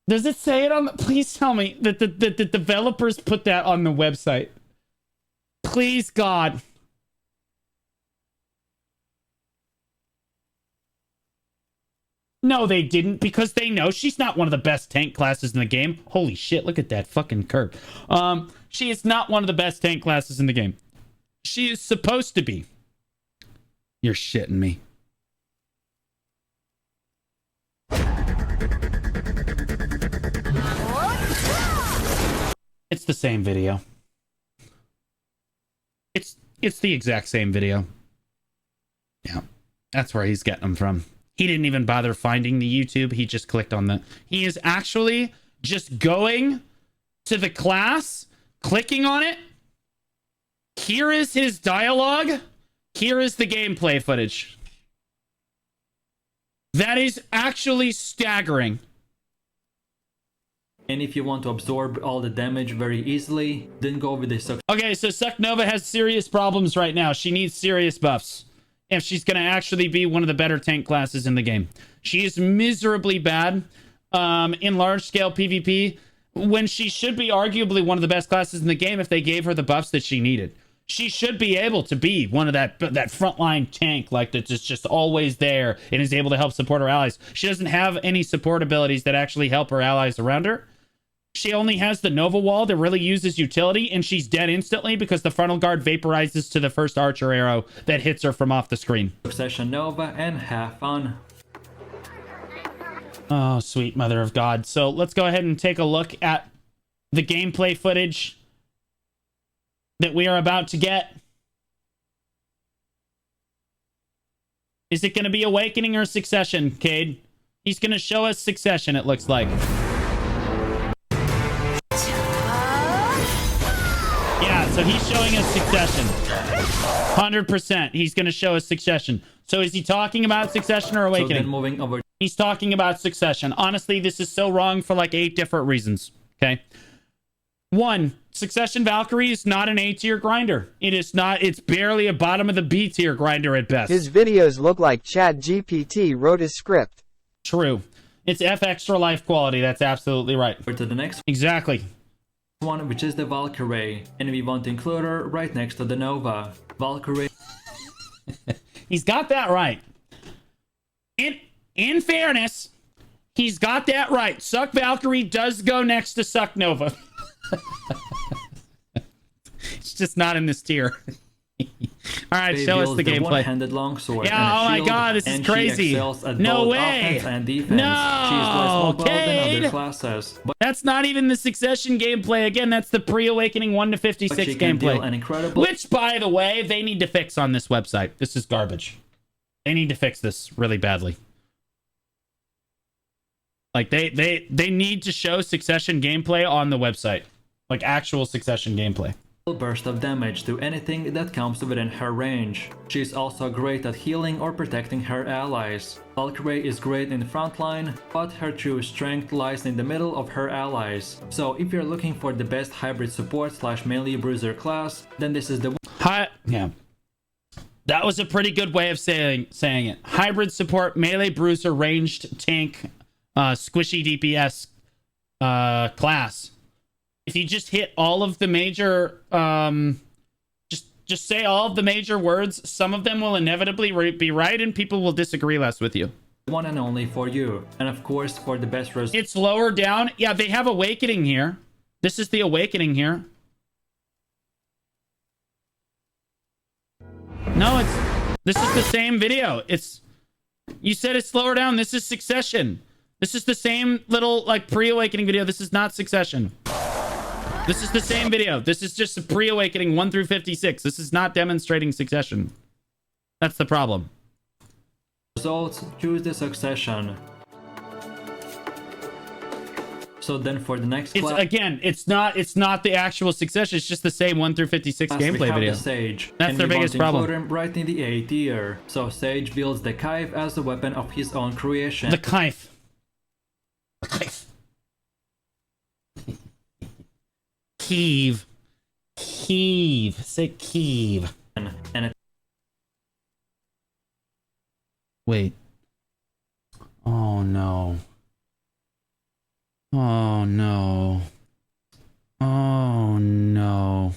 Does it say it on the... Please tell me that the developers put that on the website. Please, God. No, they didn't, because they know she's not one of the best tank classes in the game. Holy shit, look at that fucking curve. She is not one of the best tank classes in the game. She is supposed to be. You're shitting me. It's the same video. It's the exact same video. Yeah, that's where he's getting them from. He didn't even bother finding the YouTube. He just clicked on the... He is actually just going to the class, clicking on it. Here is his dialogue. Here is the gameplay footage. That is actually staggering. And if you want to absorb all the damage very easily, then go with the Okay, so Sucknova has serious problems right now. She needs serious buffs if she's going to actually be one of the better tank classes in the game. She is miserably bad in large-scale PvP when she should be arguably one of the best classes in the game if they gave her the buffs that she needed. She should be able to be one of that frontline tank like that's just always there and is able to help support her allies. She doesn't have any support abilities that actually help her allies around her. She only has the Nova Wall that really uses utility, and she's dead instantly because the frontal guard vaporizes to the first archer arrow that hits her from off the screen. Succession Nova and have fun. Oh, sweet mother of God. So let's go ahead and take a look at the gameplay footage that we are about to get. Is it going to be Awakening or Succession, Cade? He's going to show us Succession, it looks like. Yeah, so he's showing us Succession. 100%. He's going to show us Succession. So is he talking about Succession or Awakening? So then moving over. He's talking about Succession. Honestly, this is so wrong for like 8 different reasons. Okay. 1, Succession Valkyrie is not an A tier grinder. It is not. It's barely a bottom of the B tier grinder at best. His videos look like ChatGPT wrote his script. True. It's F extra life quality. That's absolutely right. To the next Exactly. one, which is the Valkyrie, and we want to include her right next to the Nova. Valkyrie. He's got that right. In fairness, he's got that right. Suck Valkyrie does go next to Suck Nova. It's just not in this tier. All right, show us the gameplay. One-handed longsword. Yeah, oh my God, this is crazy. No way. And defense. No, She is less mobile Cade. than other classes, but That's not even the Succession gameplay. Again, that's the pre-Awakening 1 to 56 she can deal gameplay. an incredible. Which, by the way, they need to fix on this website. This is garbage. They need to fix this really badly. Like, they need to show Succession gameplay on the website. Like, actual Succession gameplay. Burst of damage to anything that comes within her range. She's also great at healing or protecting her allies. Valkyrie is great in the front line, but her true strength lies in the middle of her allies. So if you're looking for the best hybrid support / melee bruiser class, then this is the one. Yeah. That was a pretty good way of saying it. Hybrid support, melee bruiser, ranged tank, squishy DPS class. If you just hit all of the major, just say all of the major words, some of them will inevitably be right and people will disagree less with you. One and only for you. And of course, for the best result. It's lower down. Yeah, they have Awakening here. This is the Awakening here. No, this is the same video. You said it's lower down. This is Succession. This is the same little like pre-Awakening video. This is not Succession. This is the same video. This is just a pre-Awakening 1 through 56. This is not demonstrating Succession. That's the problem. Results, choose the Succession. So then for the next class, Again, it's not the actual Succession. It's just the same 1 through 56 we gameplay have video. the Sage. That's their biggest problem. Him right in the A tier. So Sage builds the Knife as a weapon of his own creation. The Knife. The Knife. Kiev. Say Kiev. And it Wait. Oh no. Oh no. Oh no.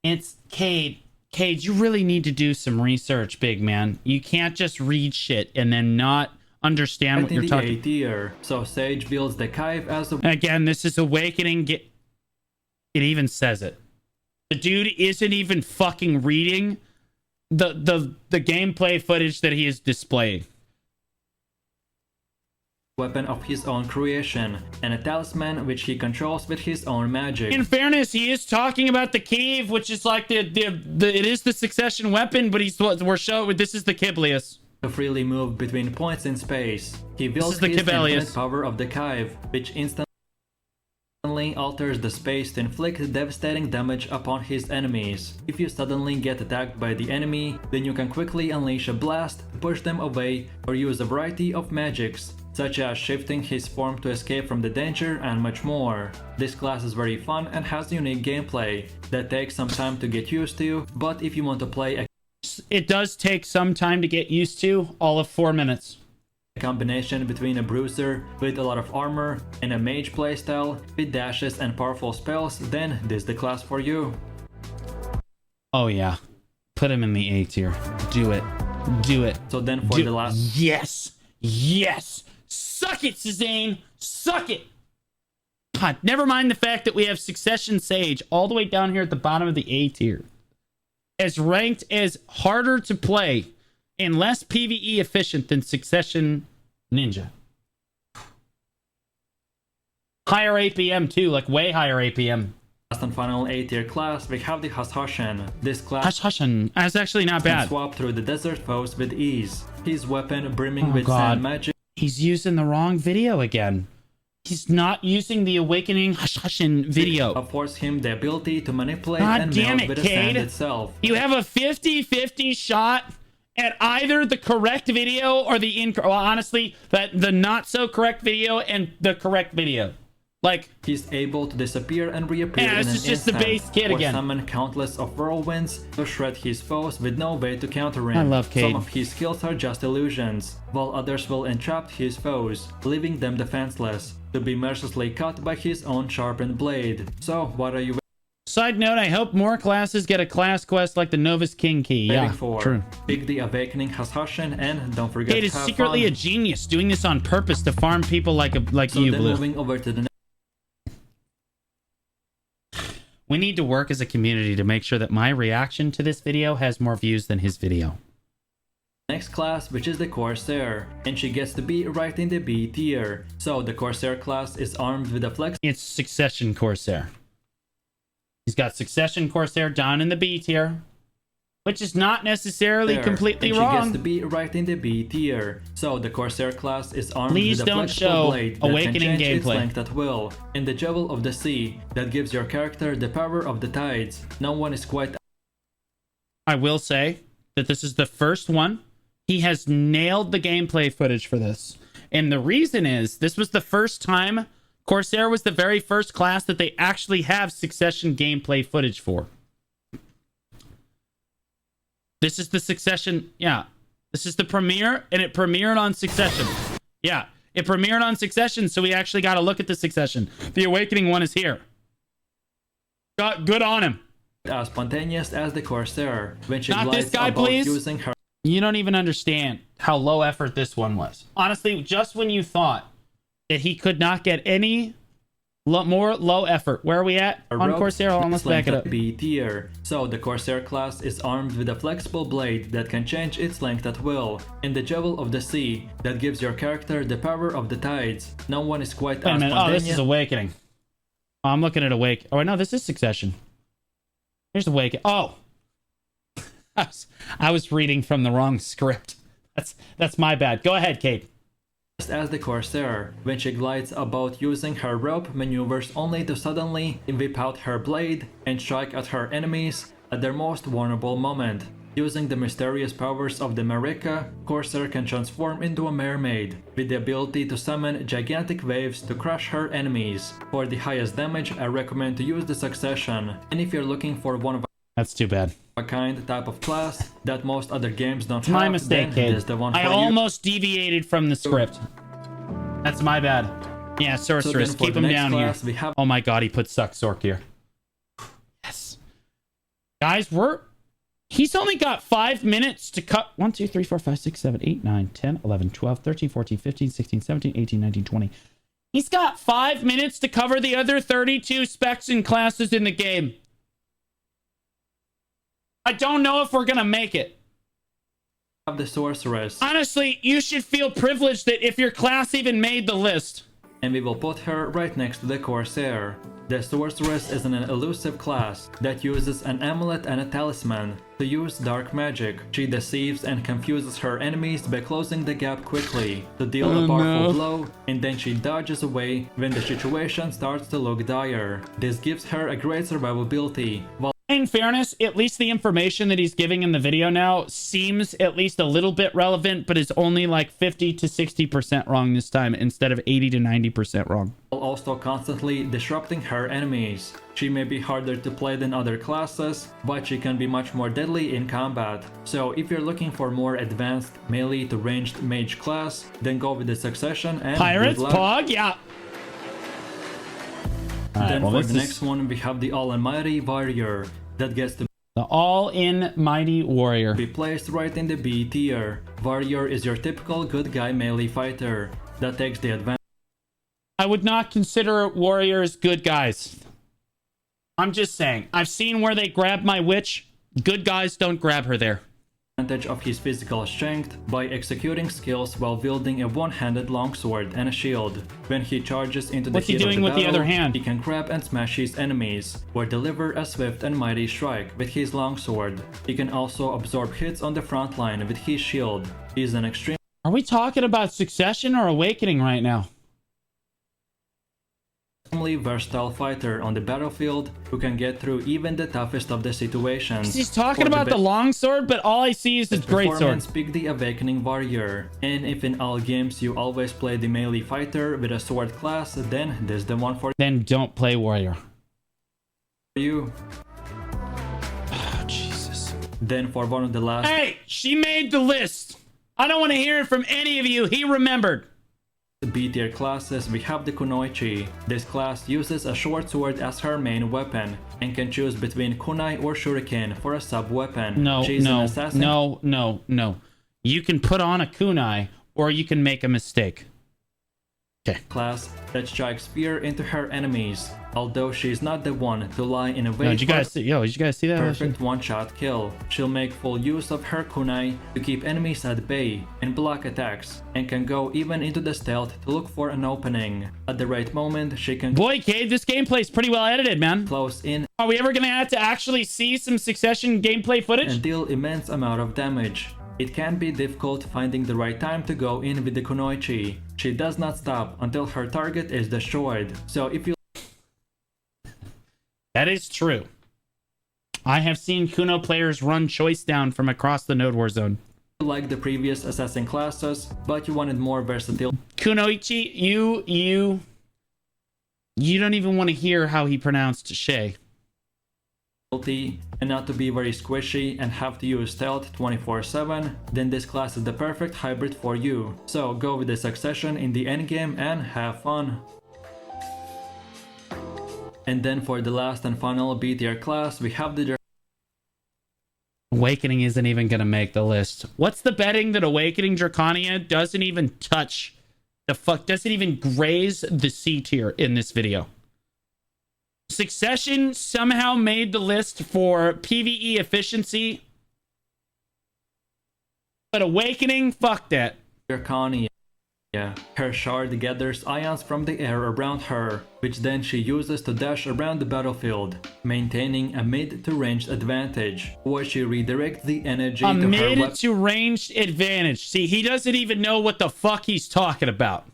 It's Cade. Cade, you really need to do some research, big man. You can't just read shit and then not understand what you're talking about. Tier. So Sage builds the Knife as a Again, this is Awakening. It even says it. The dude isn't even fucking reading the gameplay footage that he is displaying. weapon of his own creation, and a talisman which he controls with his own magic. In fairness, he is talking about the Kiev, which is like it is the succession weapon, but we're showing this is the Kiblius. To freely move between points in space. He builds the his Kibelius. infinite power of the Kive, which instantly alters the space to inflict devastating damage upon his enemies. If you suddenly get attacked by the enemy, then you can quickly unleash a blast, push them away, or use a variety of magics, such as shifting his form to escape from the danger and much more. This class is very fun and has unique gameplay that takes some time to get used to, but if you want to play a It does take some time to get used to, all of 4 minutes. combination between a bruiser with a lot of armor and a mage playstyle with dashes and powerful spells, then this is the class for you. Oh yeah. Put him in the A tier. Do it. Do it. So then for the last... Yes. Yes. Suck it, Suzanne. Suck it. God, never mind the fact that we have Succession Sage all the way down here at the bottom of the A tier. As ranked as harder to play and less PvE efficient than Succession Ninja. Higher APM too, like way higher APM. Last and final A tier class, we have the Hashashin. This class Hashashin. That's actually not can bad. swap through the desert foes with ease. His weapon brimming with sand magic. He's using the wrong video again. He's not using the Awakening Hashashin video. Affords him the ability to manipulate God and damn melt it, with the sand Cade. itself. You have a 50-50 shot at either the correct video or the incorrect. Well, honestly, the not so correct video and the correct video. Like, he's able to disappear and reappear in this an is just the instant, base kid or again. summon countless of whirlwinds to shred his foes with no way to counter him. I love Cade. Some of his skills are just illusions, while others will entrap his foes, leaving them defenseless, to be mercilessly cut by his own sharpened blade. So, what are you side note, I hope more classes get a class quest like the Novus King Key. waiting Yeah, for? true. Pick the Awakening Hashashin, and don't forget Cade to is have secretly fun. a genius doing this on purpose to farm people like So you, then Blue. moving over to the We need to work as a community to make sure that my reaction to this video has more views than his video. next class, which is the Corsair, and she gets to be right in the B tier. So the Corsair class is armed with a flex It's Succession Corsair. He's got Succession Corsair down in the B tier, which is not necessarily there, completely and she wrong. gets to be right in the B tier. So the Corsair class is armed Please with a don't flexible show blade that Awakening can change its gameplay. length at will, and the Jewel of the Sea that gives your character the power of the tides. No one is quite I will say that this is the first one. He has nailed the gameplay footage for this. And the reason is, this was the first time, Corsair was the very first class that they actually have Succession gameplay footage for. This is the Succession, yeah. This is the premiere, and it premiered on Succession. Yeah, it premiered on Succession, so we actually got to look at the Succession. The Awakening one is here. Good on him. as spontaneous as the Corsair when she Not glides this guy, about please. using her You don't even understand how low effort this one was. Honestly, just when you thought that he could not get any more low effort. Where are we at on rope. Corsair? Hold on, let's back it up. B tier. So the Corsair class is armed with a flexible blade that can change its length at will, and the Jewel of the Sea that gives your character the power of the tides. No one is quite Wait a as minute. Oh, spontaneous. this is Awakening. Oh, I'm looking at Awake. Oh, no, this is Succession. Here's Awakening. Oh. I was reading from the wrong script. That's my bad. Go ahead, Kate. As the Corsair, when she glides about using her rope maneuvers only to suddenly whip out her blade and strike at her enemies at their most vulnerable moment. Using the mysterious powers of the Marika, Corsair can transform into a mermaid, with the ability to summon gigantic waves to crush her enemies. For the highest damage, I recommend to use the Succession, and if you're looking for one of That's too bad. a kind type of class that most other games don't It's my have, mistake, then Kate. this is the one I for you. almost deviated from the script. That's my bad. Yeah, So Sorceress. then for Keep the him next down here. class, we have Oh my god, he put Suck Sork here. Yes. Guys, he's only got 5 minutes to cut 1, 2, 3, 4, 5, 6, 7, 8, 9, 10, 11, 12, 13, 14, 15, 16, 17, 18, 19, 20. He's got 5 minutes to cover the other 32 specs and classes in the game. I don't know if we're gonna make it. have the sorceress, Honestly, you should feel privileged that if your class even made the list. and we will put her right next to the corsair. The sorceress is an elusive class that uses an amulet and a talisman to use dark magic. She deceives and confuses her enemies by closing the gap quickly to deal a powerful blow, and then she dodges away when the situation starts to look dire. This gives her a great survivability, while In fairness, at least the information that he's giving in the video now seems at least a little bit relevant, but is only like 50 to 60% wrong this time instead of 80 to 90% wrong. also constantly disrupting her enemies. She may be harder to play than other classes, but she can be much more deadly in combat. So if you're looking for more advanced melee to ranged mage class, then go with the succession and Pirates, good luck. Pog, yeah. Then well, for this the is next one, we have the Almighty Warrior that gets to the all-in mighty warrior. be placed right in the B tier. Warrior is your typical good guy melee fighter that takes the I would not consider warriors good guys. I'm just saying. I've seen where they grab my witch. Good guys don't grab her there. advantage of his physical strength by executing skills while wielding a one-handed longsword and a shield. When he charges into the What's he heat of doing the with the battle, other hand? he can grab and smash his enemies, or deliver a swift and mighty strike with his longsword. He can also absorb hits on the front line with his shield. He is an extremely Are we talking about Succession or Awakening right now? versatile fighter on the battlefield who can get through even the toughest of the situations. He's talking For about the longsword, but all I see is the greatsword. performance, pick the Awakening Warrior. And if in all games you always play the melee fighter with a sword class, then this is the one for Then don't play warrior. you. Oh, Jesus. Then for one of the last Hey, she made the list. I don't want to hear it from any of you. He remembered. B tier classes, we have the Kunoichi. This class uses a short sword as her main weapon and can choose between kunai or shuriken for a sub-weapon. No, She's an no, assassin no. You can put on a kunai or you can make a mistake. Okay. class that strikes fear into her enemies, although she's not the one to lie in a Yo, wait did you guys see? Yo, did you guys see that? perfect one-shot kill. She'll make full use of her kunai to keep enemies at bay and block attacks, and can go even into the stealth to look for an opening. At the right moment, she can Boy, Cade, this gameplay's pretty well edited, man. close in Are we ever gonna have to actually see some Succession gameplay footage? and deal immense amount of damage. It can be difficult finding the right time to go in with the Kunoichi. She does not stop until her target is destroyed. So if you That is true. I have seen Kuno players run choice down from across the Node War zone. like the previous assassin classes, but you wanted more versatility, Kunoichi, you don't even want to hear how he pronounced Shay. and not to be very squishy and have to use stealth 24/7, then this class is the perfect hybrid for you. So go with the succession in the endgame and have fun. And then for the last and final B tier class, we have the Awakening isn't even gonna make the list. What's the betting that Awakening Draconia doesn't even touch doesn't even graze the C tier in this video? Succession somehow made the list for PvE efficiency, but Awakening, fuck that. Draconia. Her shard gathers ions from the air around her, which then she uses to dash around the battlefield, maintaining a mid to ranged advantage, where she redirects the energy A to her mid weapon. to ranged advantage. See, he doesn't even know what the fuck he's talking about.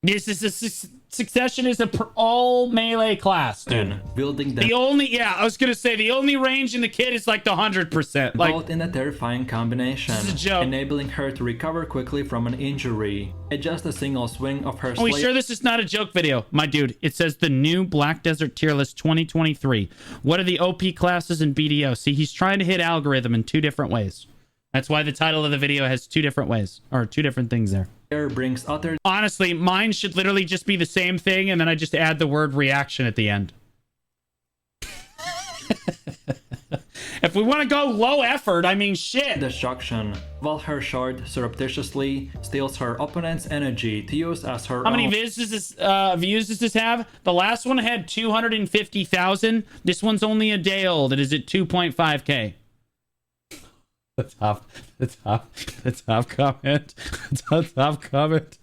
This is Succession is all melee class, dude. Building The only, I was gonna say the only range in the kit is like the 100%. Like, both in a terrifying combination, This is a joke. enabling her to recover quickly from an injury. At just a single swing of her are we slate sure this is not a joke video, my dude? It says the new Black Desert tier list 2023. What are the OP classes in BDO? See, he's trying to hit algorithm in two different ways. That's why the title of the video has two different ways, or two different things there. brings utter Honestly, mine should literally just be the same thing, and then I just add the word reaction at the end. If we want to go low effort, I mean, shit. destruction, while her shard surreptitiously steals her opponent's energy to use as her How many own. views does this have? The last one had 250,000. This one's only a day old. It is at 2.5k. The top, the top comment. The top comment.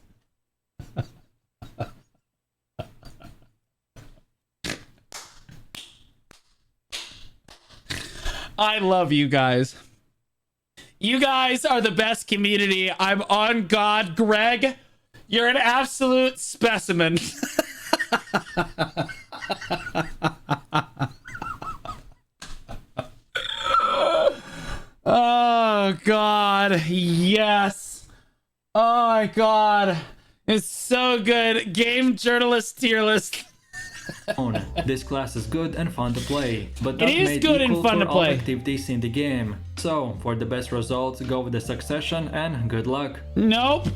I love you guys. You guys are the best community. I'm on God, Greg. You're an absolute specimen. Oh God, yes. Oh my God, it's so good. Game journalist tier list. This class is good and fun to play, but It not is made good and equal fun for to all play. activities in the game. So, for the best results, go with the Succession and good luck. Nope.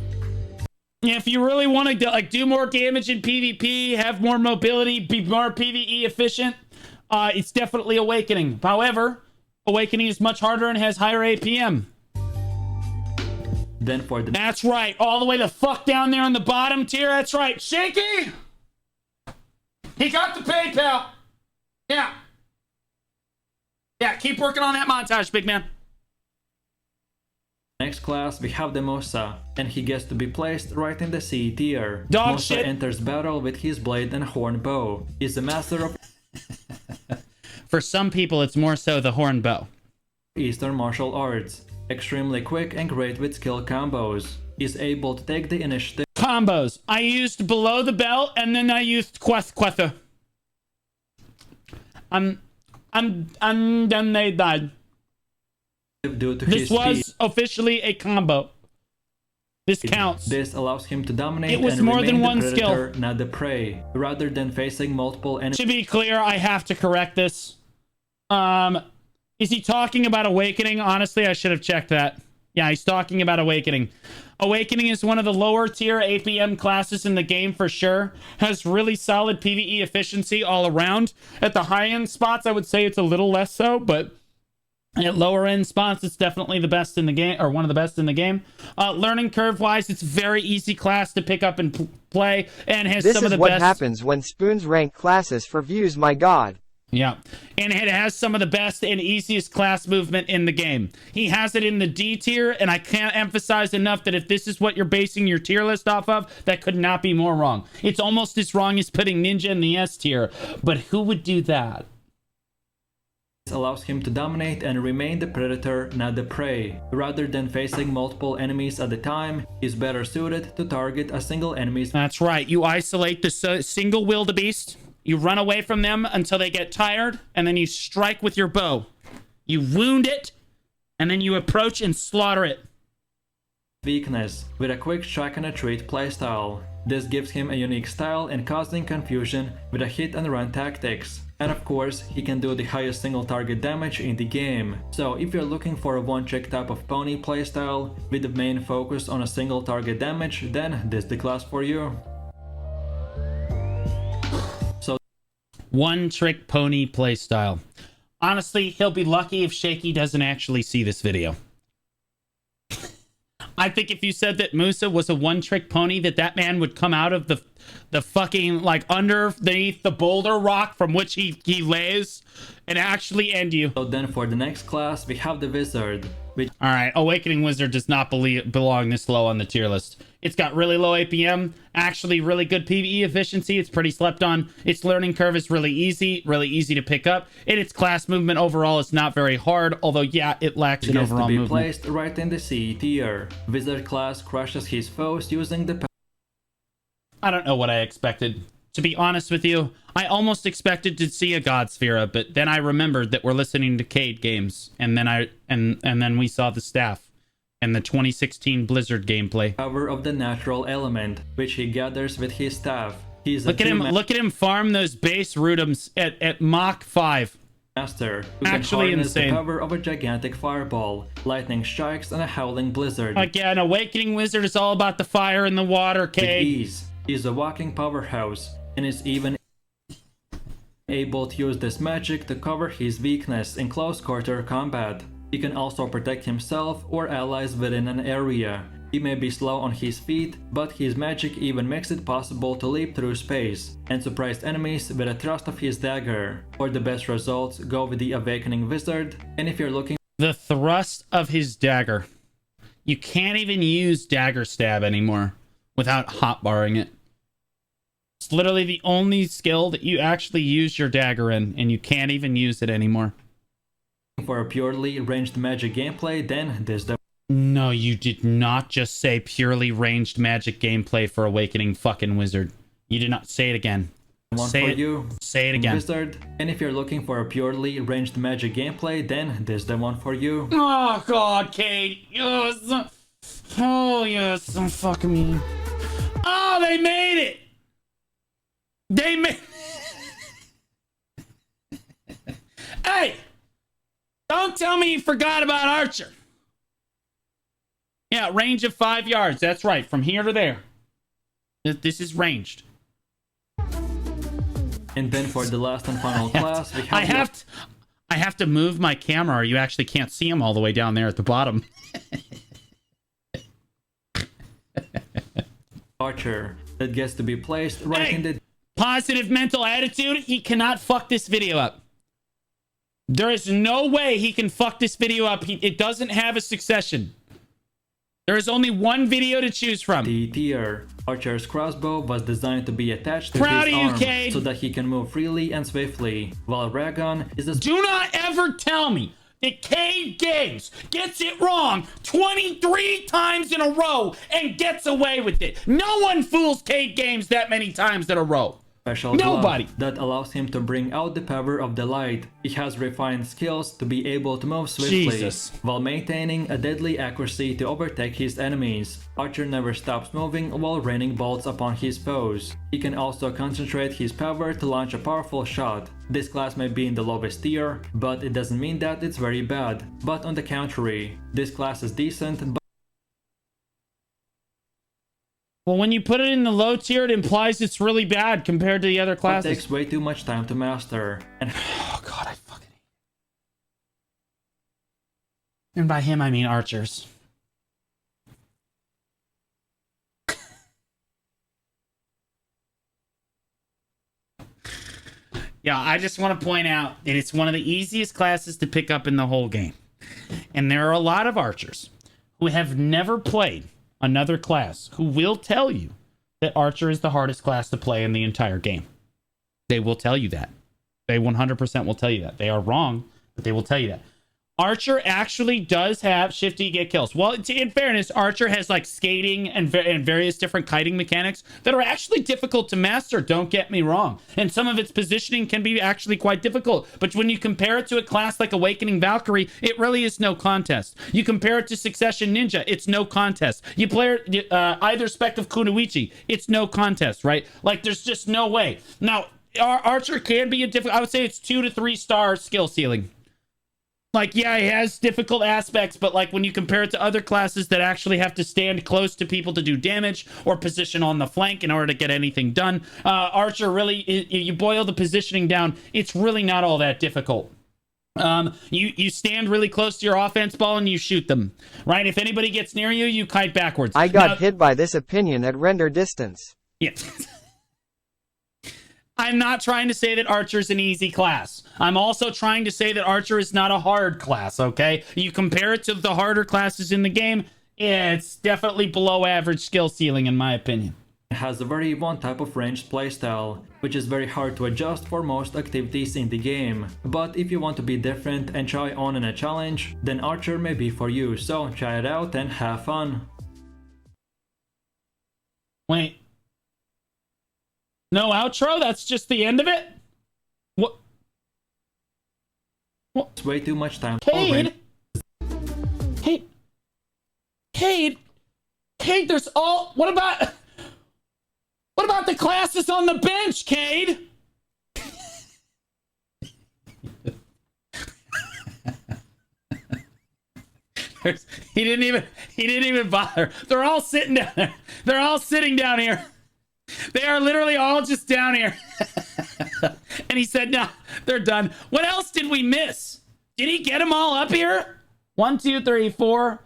If you really want to do more damage in PvP, have more mobility, be more PvE efficient, it's definitely Awakening. However, Awakening is much harder and has higher APM. Then for the That's right. All the way the fuck down there on the bottom tier. That's right. Shaky! He got the PayPal. Yeah. Yeah, keep working on that montage, big man. next class, we have the Musa, and he gets to be placed right in the C tier. Dog Musa shit. enters battle with his blade and horn bow. He's a master of For some people, it's more so the horn bow. Eastern martial arts. Extremely quick and great with skill combos. He's able to take the initiative Combos. I used below the belt, and then I used Quetha. I'm done. They died. due to This his was speed. officially a combo. This counts. This allows him to dominate It was and more remain than the one skill. predator, not the prey, rather than facing multiple enemies. To be clear, I have to correct this. Is he talking about Awakening? Honestly, I should have checked that. Yeah, he's talking about Awakening. Awakening is one of the lower tier APM classes in the game for sure. Has really solid PvE efficiency all around. At the high end spots, I would say it's a little less so, but at lower end spots, it's definitely the best in the game, or one of the best in the game. Learning curve wise, it's a very easy class to pick up and play, and has This some of is the what best. happens when spoons rank classes for views, my god. Yeah, and it has some of the best and easiest class movement in the game. He has it in the D tier, and I can't emphasize enough that if this is what you're basing your tier list off of, that could not be more wrong. It's almost as wrong as putting Ninja in the S tier, but who would do that? This allows him to dominate and remain the predator, not the prey. Rather than facing multiple enemies at a time, he's better suited to target a single enemy's. That's right. You isolate the single wildebeest. You run away from them until they get tired, and then you strike with your bow. You wound it, and then you approach and slaughter it. Weakness, with a quick strike and retreat playstyle. This gives him a unique style and causing confusion with a hit and run tactics. And of course, he can do the highest single target damage in the game. So if you're looking for a one-trick type of pony playstyle with the main focus on a single target damage, then this is the class for you. One trick pony playstyle. Honestly, he'll be lucky if Shaky doesn't actually see this video. I think if you said that Musa was a one trick pony, that man would come out of the fucking, like, underneath the boulder rock from which he lays and actually end you. So then for the next class, we have the Wizard. All right, Awakening Wizard does not belong this low on the tier list. It's got really low APM, actually really good PvE efficiency. It's pretty slept on. Its learning curve is really easy to pick up. And its class movement overall is not very hard, although yeah, it lacks in overall to be movement. placed right in the C tier. Wizard class crushes his foes using the I don't know what I expected. To be honest with you, I almost expected to see a God Sphera, but then I remembered that we're listening to Cade games, and then we saw the staff and the 2016 Blizzard gameplay. power of the natural element, which he gathers with his staff. He's Look at him farm those base Rudums at Mach 5. master who Actually can harness insane. the power of a gigantic fireball, lightning strikes, and a howling blizzard. Again, Awakening Wizard is all about the fire and the water, With Cade. ease. He's a walking powerhouse, and is even able to use this magic to cover his weakness in close quarter combat. He can also protect himself or allies within an area. He may be slow on his feet, but his magic even makes it possible to leap through space and surprise enemies with a thrust of his dagger. For the best results, go with the Awakening Wizard, and if you're looking The thrust of his dagger. You can't even use dagger stab anymore without hotbarring it. It's literally the only skill that you actually use your dagger in, and you can't even use it anymore. For a purely ranged magic gameplay, then this the No, you did not just say purely ranged magic gameplay for Awakening fucking Wizard. You did not say it again. one Say for it. you. Say it again. Wizard. And if you're looking for a purely ranged magic gameplay, then this the one for you. Oh god, Kate. Yes. Oh yes, so fucking mean. Oh, they made it. They made. Hey, don't tell me you forgot about Archer. Yeah, range of 5 yards. That's right, from here to there. This is ranged. And then for the last and final class, we have I have to move my camera, or you actually can't see him all the way down there at the bottom. Archer that gets to be placed right in the Positive mental attitude. He cannot fuck this video up. There is no way he can fuck this video up. It doesn't have a succession. There is only one video to choose from. D tier. Archer's crossbow was designed to be attached to Proud his of you, arm Cade. so that he can move freely and swiftly, while Ragon is a Do not ever tell me that Cade Games gets it wrong 23 times in a row and gets away with it. No one fools Cade Games that many times in a row. special Nobody. glove that allows him to bring out the power of the light. He has refined skills to be able to move swiftly Jesus. while maintaining a deadly accuracy to overtake his enemies. Archer never stops moving while raining bolts upon his foes. He can also concentrate his power to launch a powerful shot. This class may be in the lowest tier, but it doesn't mean that it's very bad. But on the contrary, this class is decent, but Well, when you put it in the low tier, it implies it's really bad compared to the other it classes. takes way too much time to master. Oh god, I fucking hate it. And by him, I mean archers. Yeah, I just want to point out that it's one of the easiest classes to pick up in the whole game. And there are a lot of archers who have never played another class who will tell you that archer is the hardest class to play in the entire game. They will tell you that. They 100% will tell you that. They are wrong, but they will tell you that. Archer actually does have shifty get kills. Well, in fairness, Archer has like skating and various different kiting mechanics that are actually difficult to master, don't get me wrong. And some of its positioning can be actually quite difficult. But when you compare it to a class like Awakening Valkyrie, it really is no contest. You compare it to Succession Ninja, it's no contest. You play either Spect of Kunoichi, it's no contest, right? Like, there's just no way. Now, Archer can be a difficult, I would say it's 2 to 3 star skill ceiling. Like, yeah, it has difficult aspects, but like when you compare it to other classes that actually have to stand close to people to do damage or position on the flank in order to get anything done, Archer really, you boil the positioning down, it's really not all that difficult. You stand really close to your offense ball and you shoot them, right? If anybody gets near you, you kite backwards. I got hit by this opinion at render distance. Yeah. I'm not trying to say that Archer is an easy class. I'm also trying to say that Archer is not a hard class, okay? You compare it to the harder classes in the game, it's definitely below average skill ceiling in my opinion. It has a very one type of ranged playstyle, which is very hard to adjust for most activities in the game. But if you want to be different and try on in a challenge, then Archer may be for you, so try it out and have fun. Wait. No outro? That's just the end of it? What? It's way too much time. Cade? Cade, there's all... What about the classes on the bench, Cade? He didn't even bother. They're all sitting down there. They're all sitting down here. They are literally all just down here. And he said, no, they're done. What else did we miss? Did he get them all up here? 1, 2, 3, 4,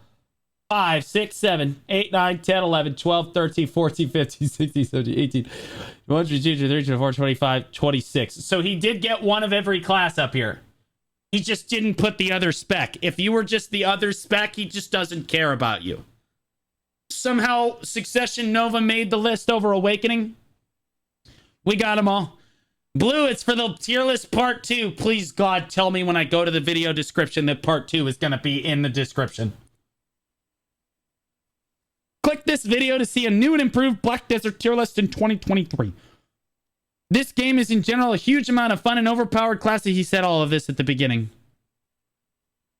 5, 6, 7, 8, 9, 10, 11, 12, 13, 14, 15, 16, 17, 18, 1, 2, 3, 4, 25, 26. So he did get one of every class up here. He just didn't put the other spec. If you were just the other spec, he just doesn't care about you. Somehow, Succession Nova made the list over Awakening. We got them all. Blue, it's for the tier list part 2. Please, God, tell me when I go to the video description that part 2 is going to be in the description. Click this video to see a new and improved Black Desert tier list in 2023. This game is in general a huge amount of fun and overpowered classic. He said all of this at the beginning.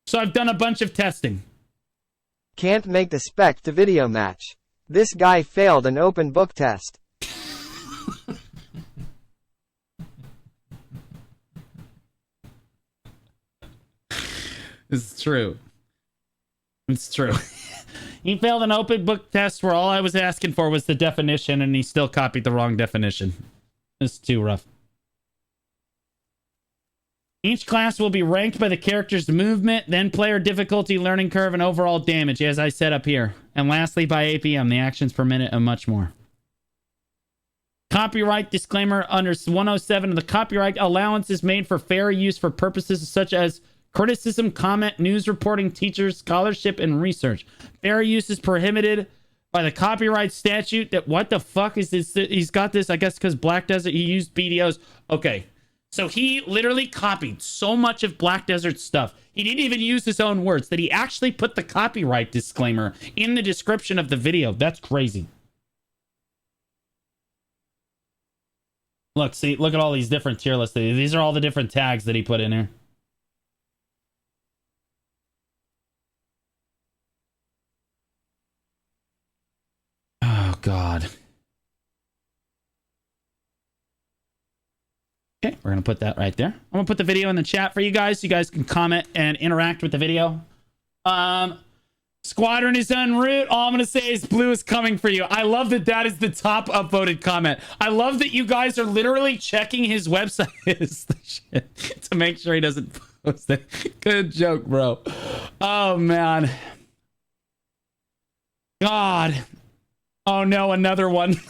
So I've done a bunch of testing. Can't make the spec to video match. This guy failed an open book test. It's true. It's true. He failed an open book test where all I was asking for was the definition, and he still copied the wrong definition. It's too rough. Each class will be ranked by the character's movement, then player difficulty, learning curve, and overall damage, as I said up here. And lastly, by APM, the actions per minute, and much more. Copyright disclaimer under 107 of the copyright allowance is made for fair use for purposes such as criticism, comment, news reporting, teachers, scholarship, and research. Fair use is prohibited by the copyright statute. That what the fuck is this? He's got this, I guess, because Black Desert, he used BDOs. Okay. So he literally copied so much of Black Desert stuff. He didn't even use his own words, that he actually put the copyright disclaimer in the description of the video. That's crazy. Look, see, look at all these different tier lists. These are all the different tags that he put in here. Oh, God. Okay, we're going to put that right there. I'm going to put the video in the chat for you guys so you guys can comment and interact with the video. Squadron is en route. All I'm going to say is Blue is coming for you. I love that that is the top upvoted comment. I love that you guys are literally checking his website to make sure he doesn't post it. Good joke, bro. Oh, man. God. Oh, no, another one.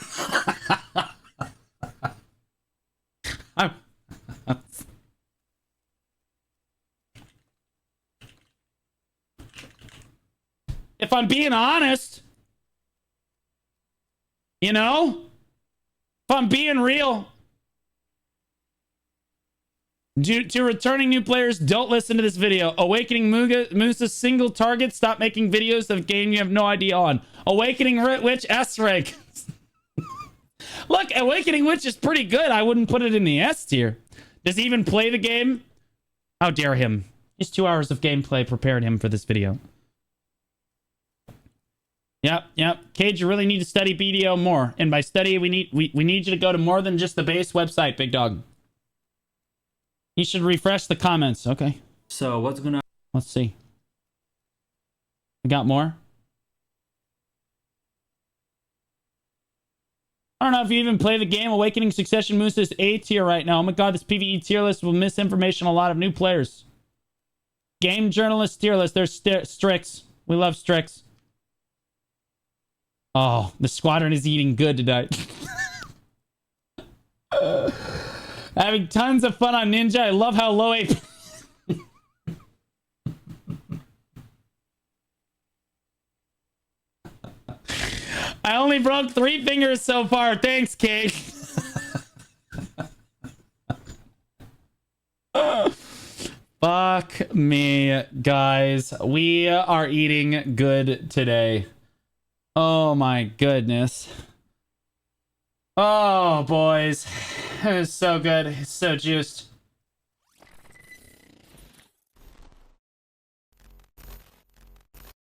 If I'm being honest, you know, if I'm being real, to returning new players, don't listen to this video. Awakening Moose's single target. Stop making videos of a game you have no idea on. Awakening Witch S rank. Look, Awakening Witch is pretty good. I wouldn't put it in the S tier. Does he even play the game? How dare him? His 2 hours of gameplay prepared him for this video. Yep. Cage, you really need to study BDO more. And by study, we need you to go to more than just the base website, big dog. You should refresh the comments. Okay. So what's gonna... Let's see. We got more? I don't know if you even play the game. Awakening Succession Moose is A tier right now. Oh my god, this PvE tier list will miss information on a lot of new players. Game Journalist tier list. There's Strix. We love Strix. Oh, the squadron is eating good tonight. Having tons of fun on Ninja. I love how low AP. I only broke 3 fingers so far. Thanks, Kate. Fuck me, guys. We are eating good today. Oh my goodness. Oh, boys. It was so good. It's so juiced.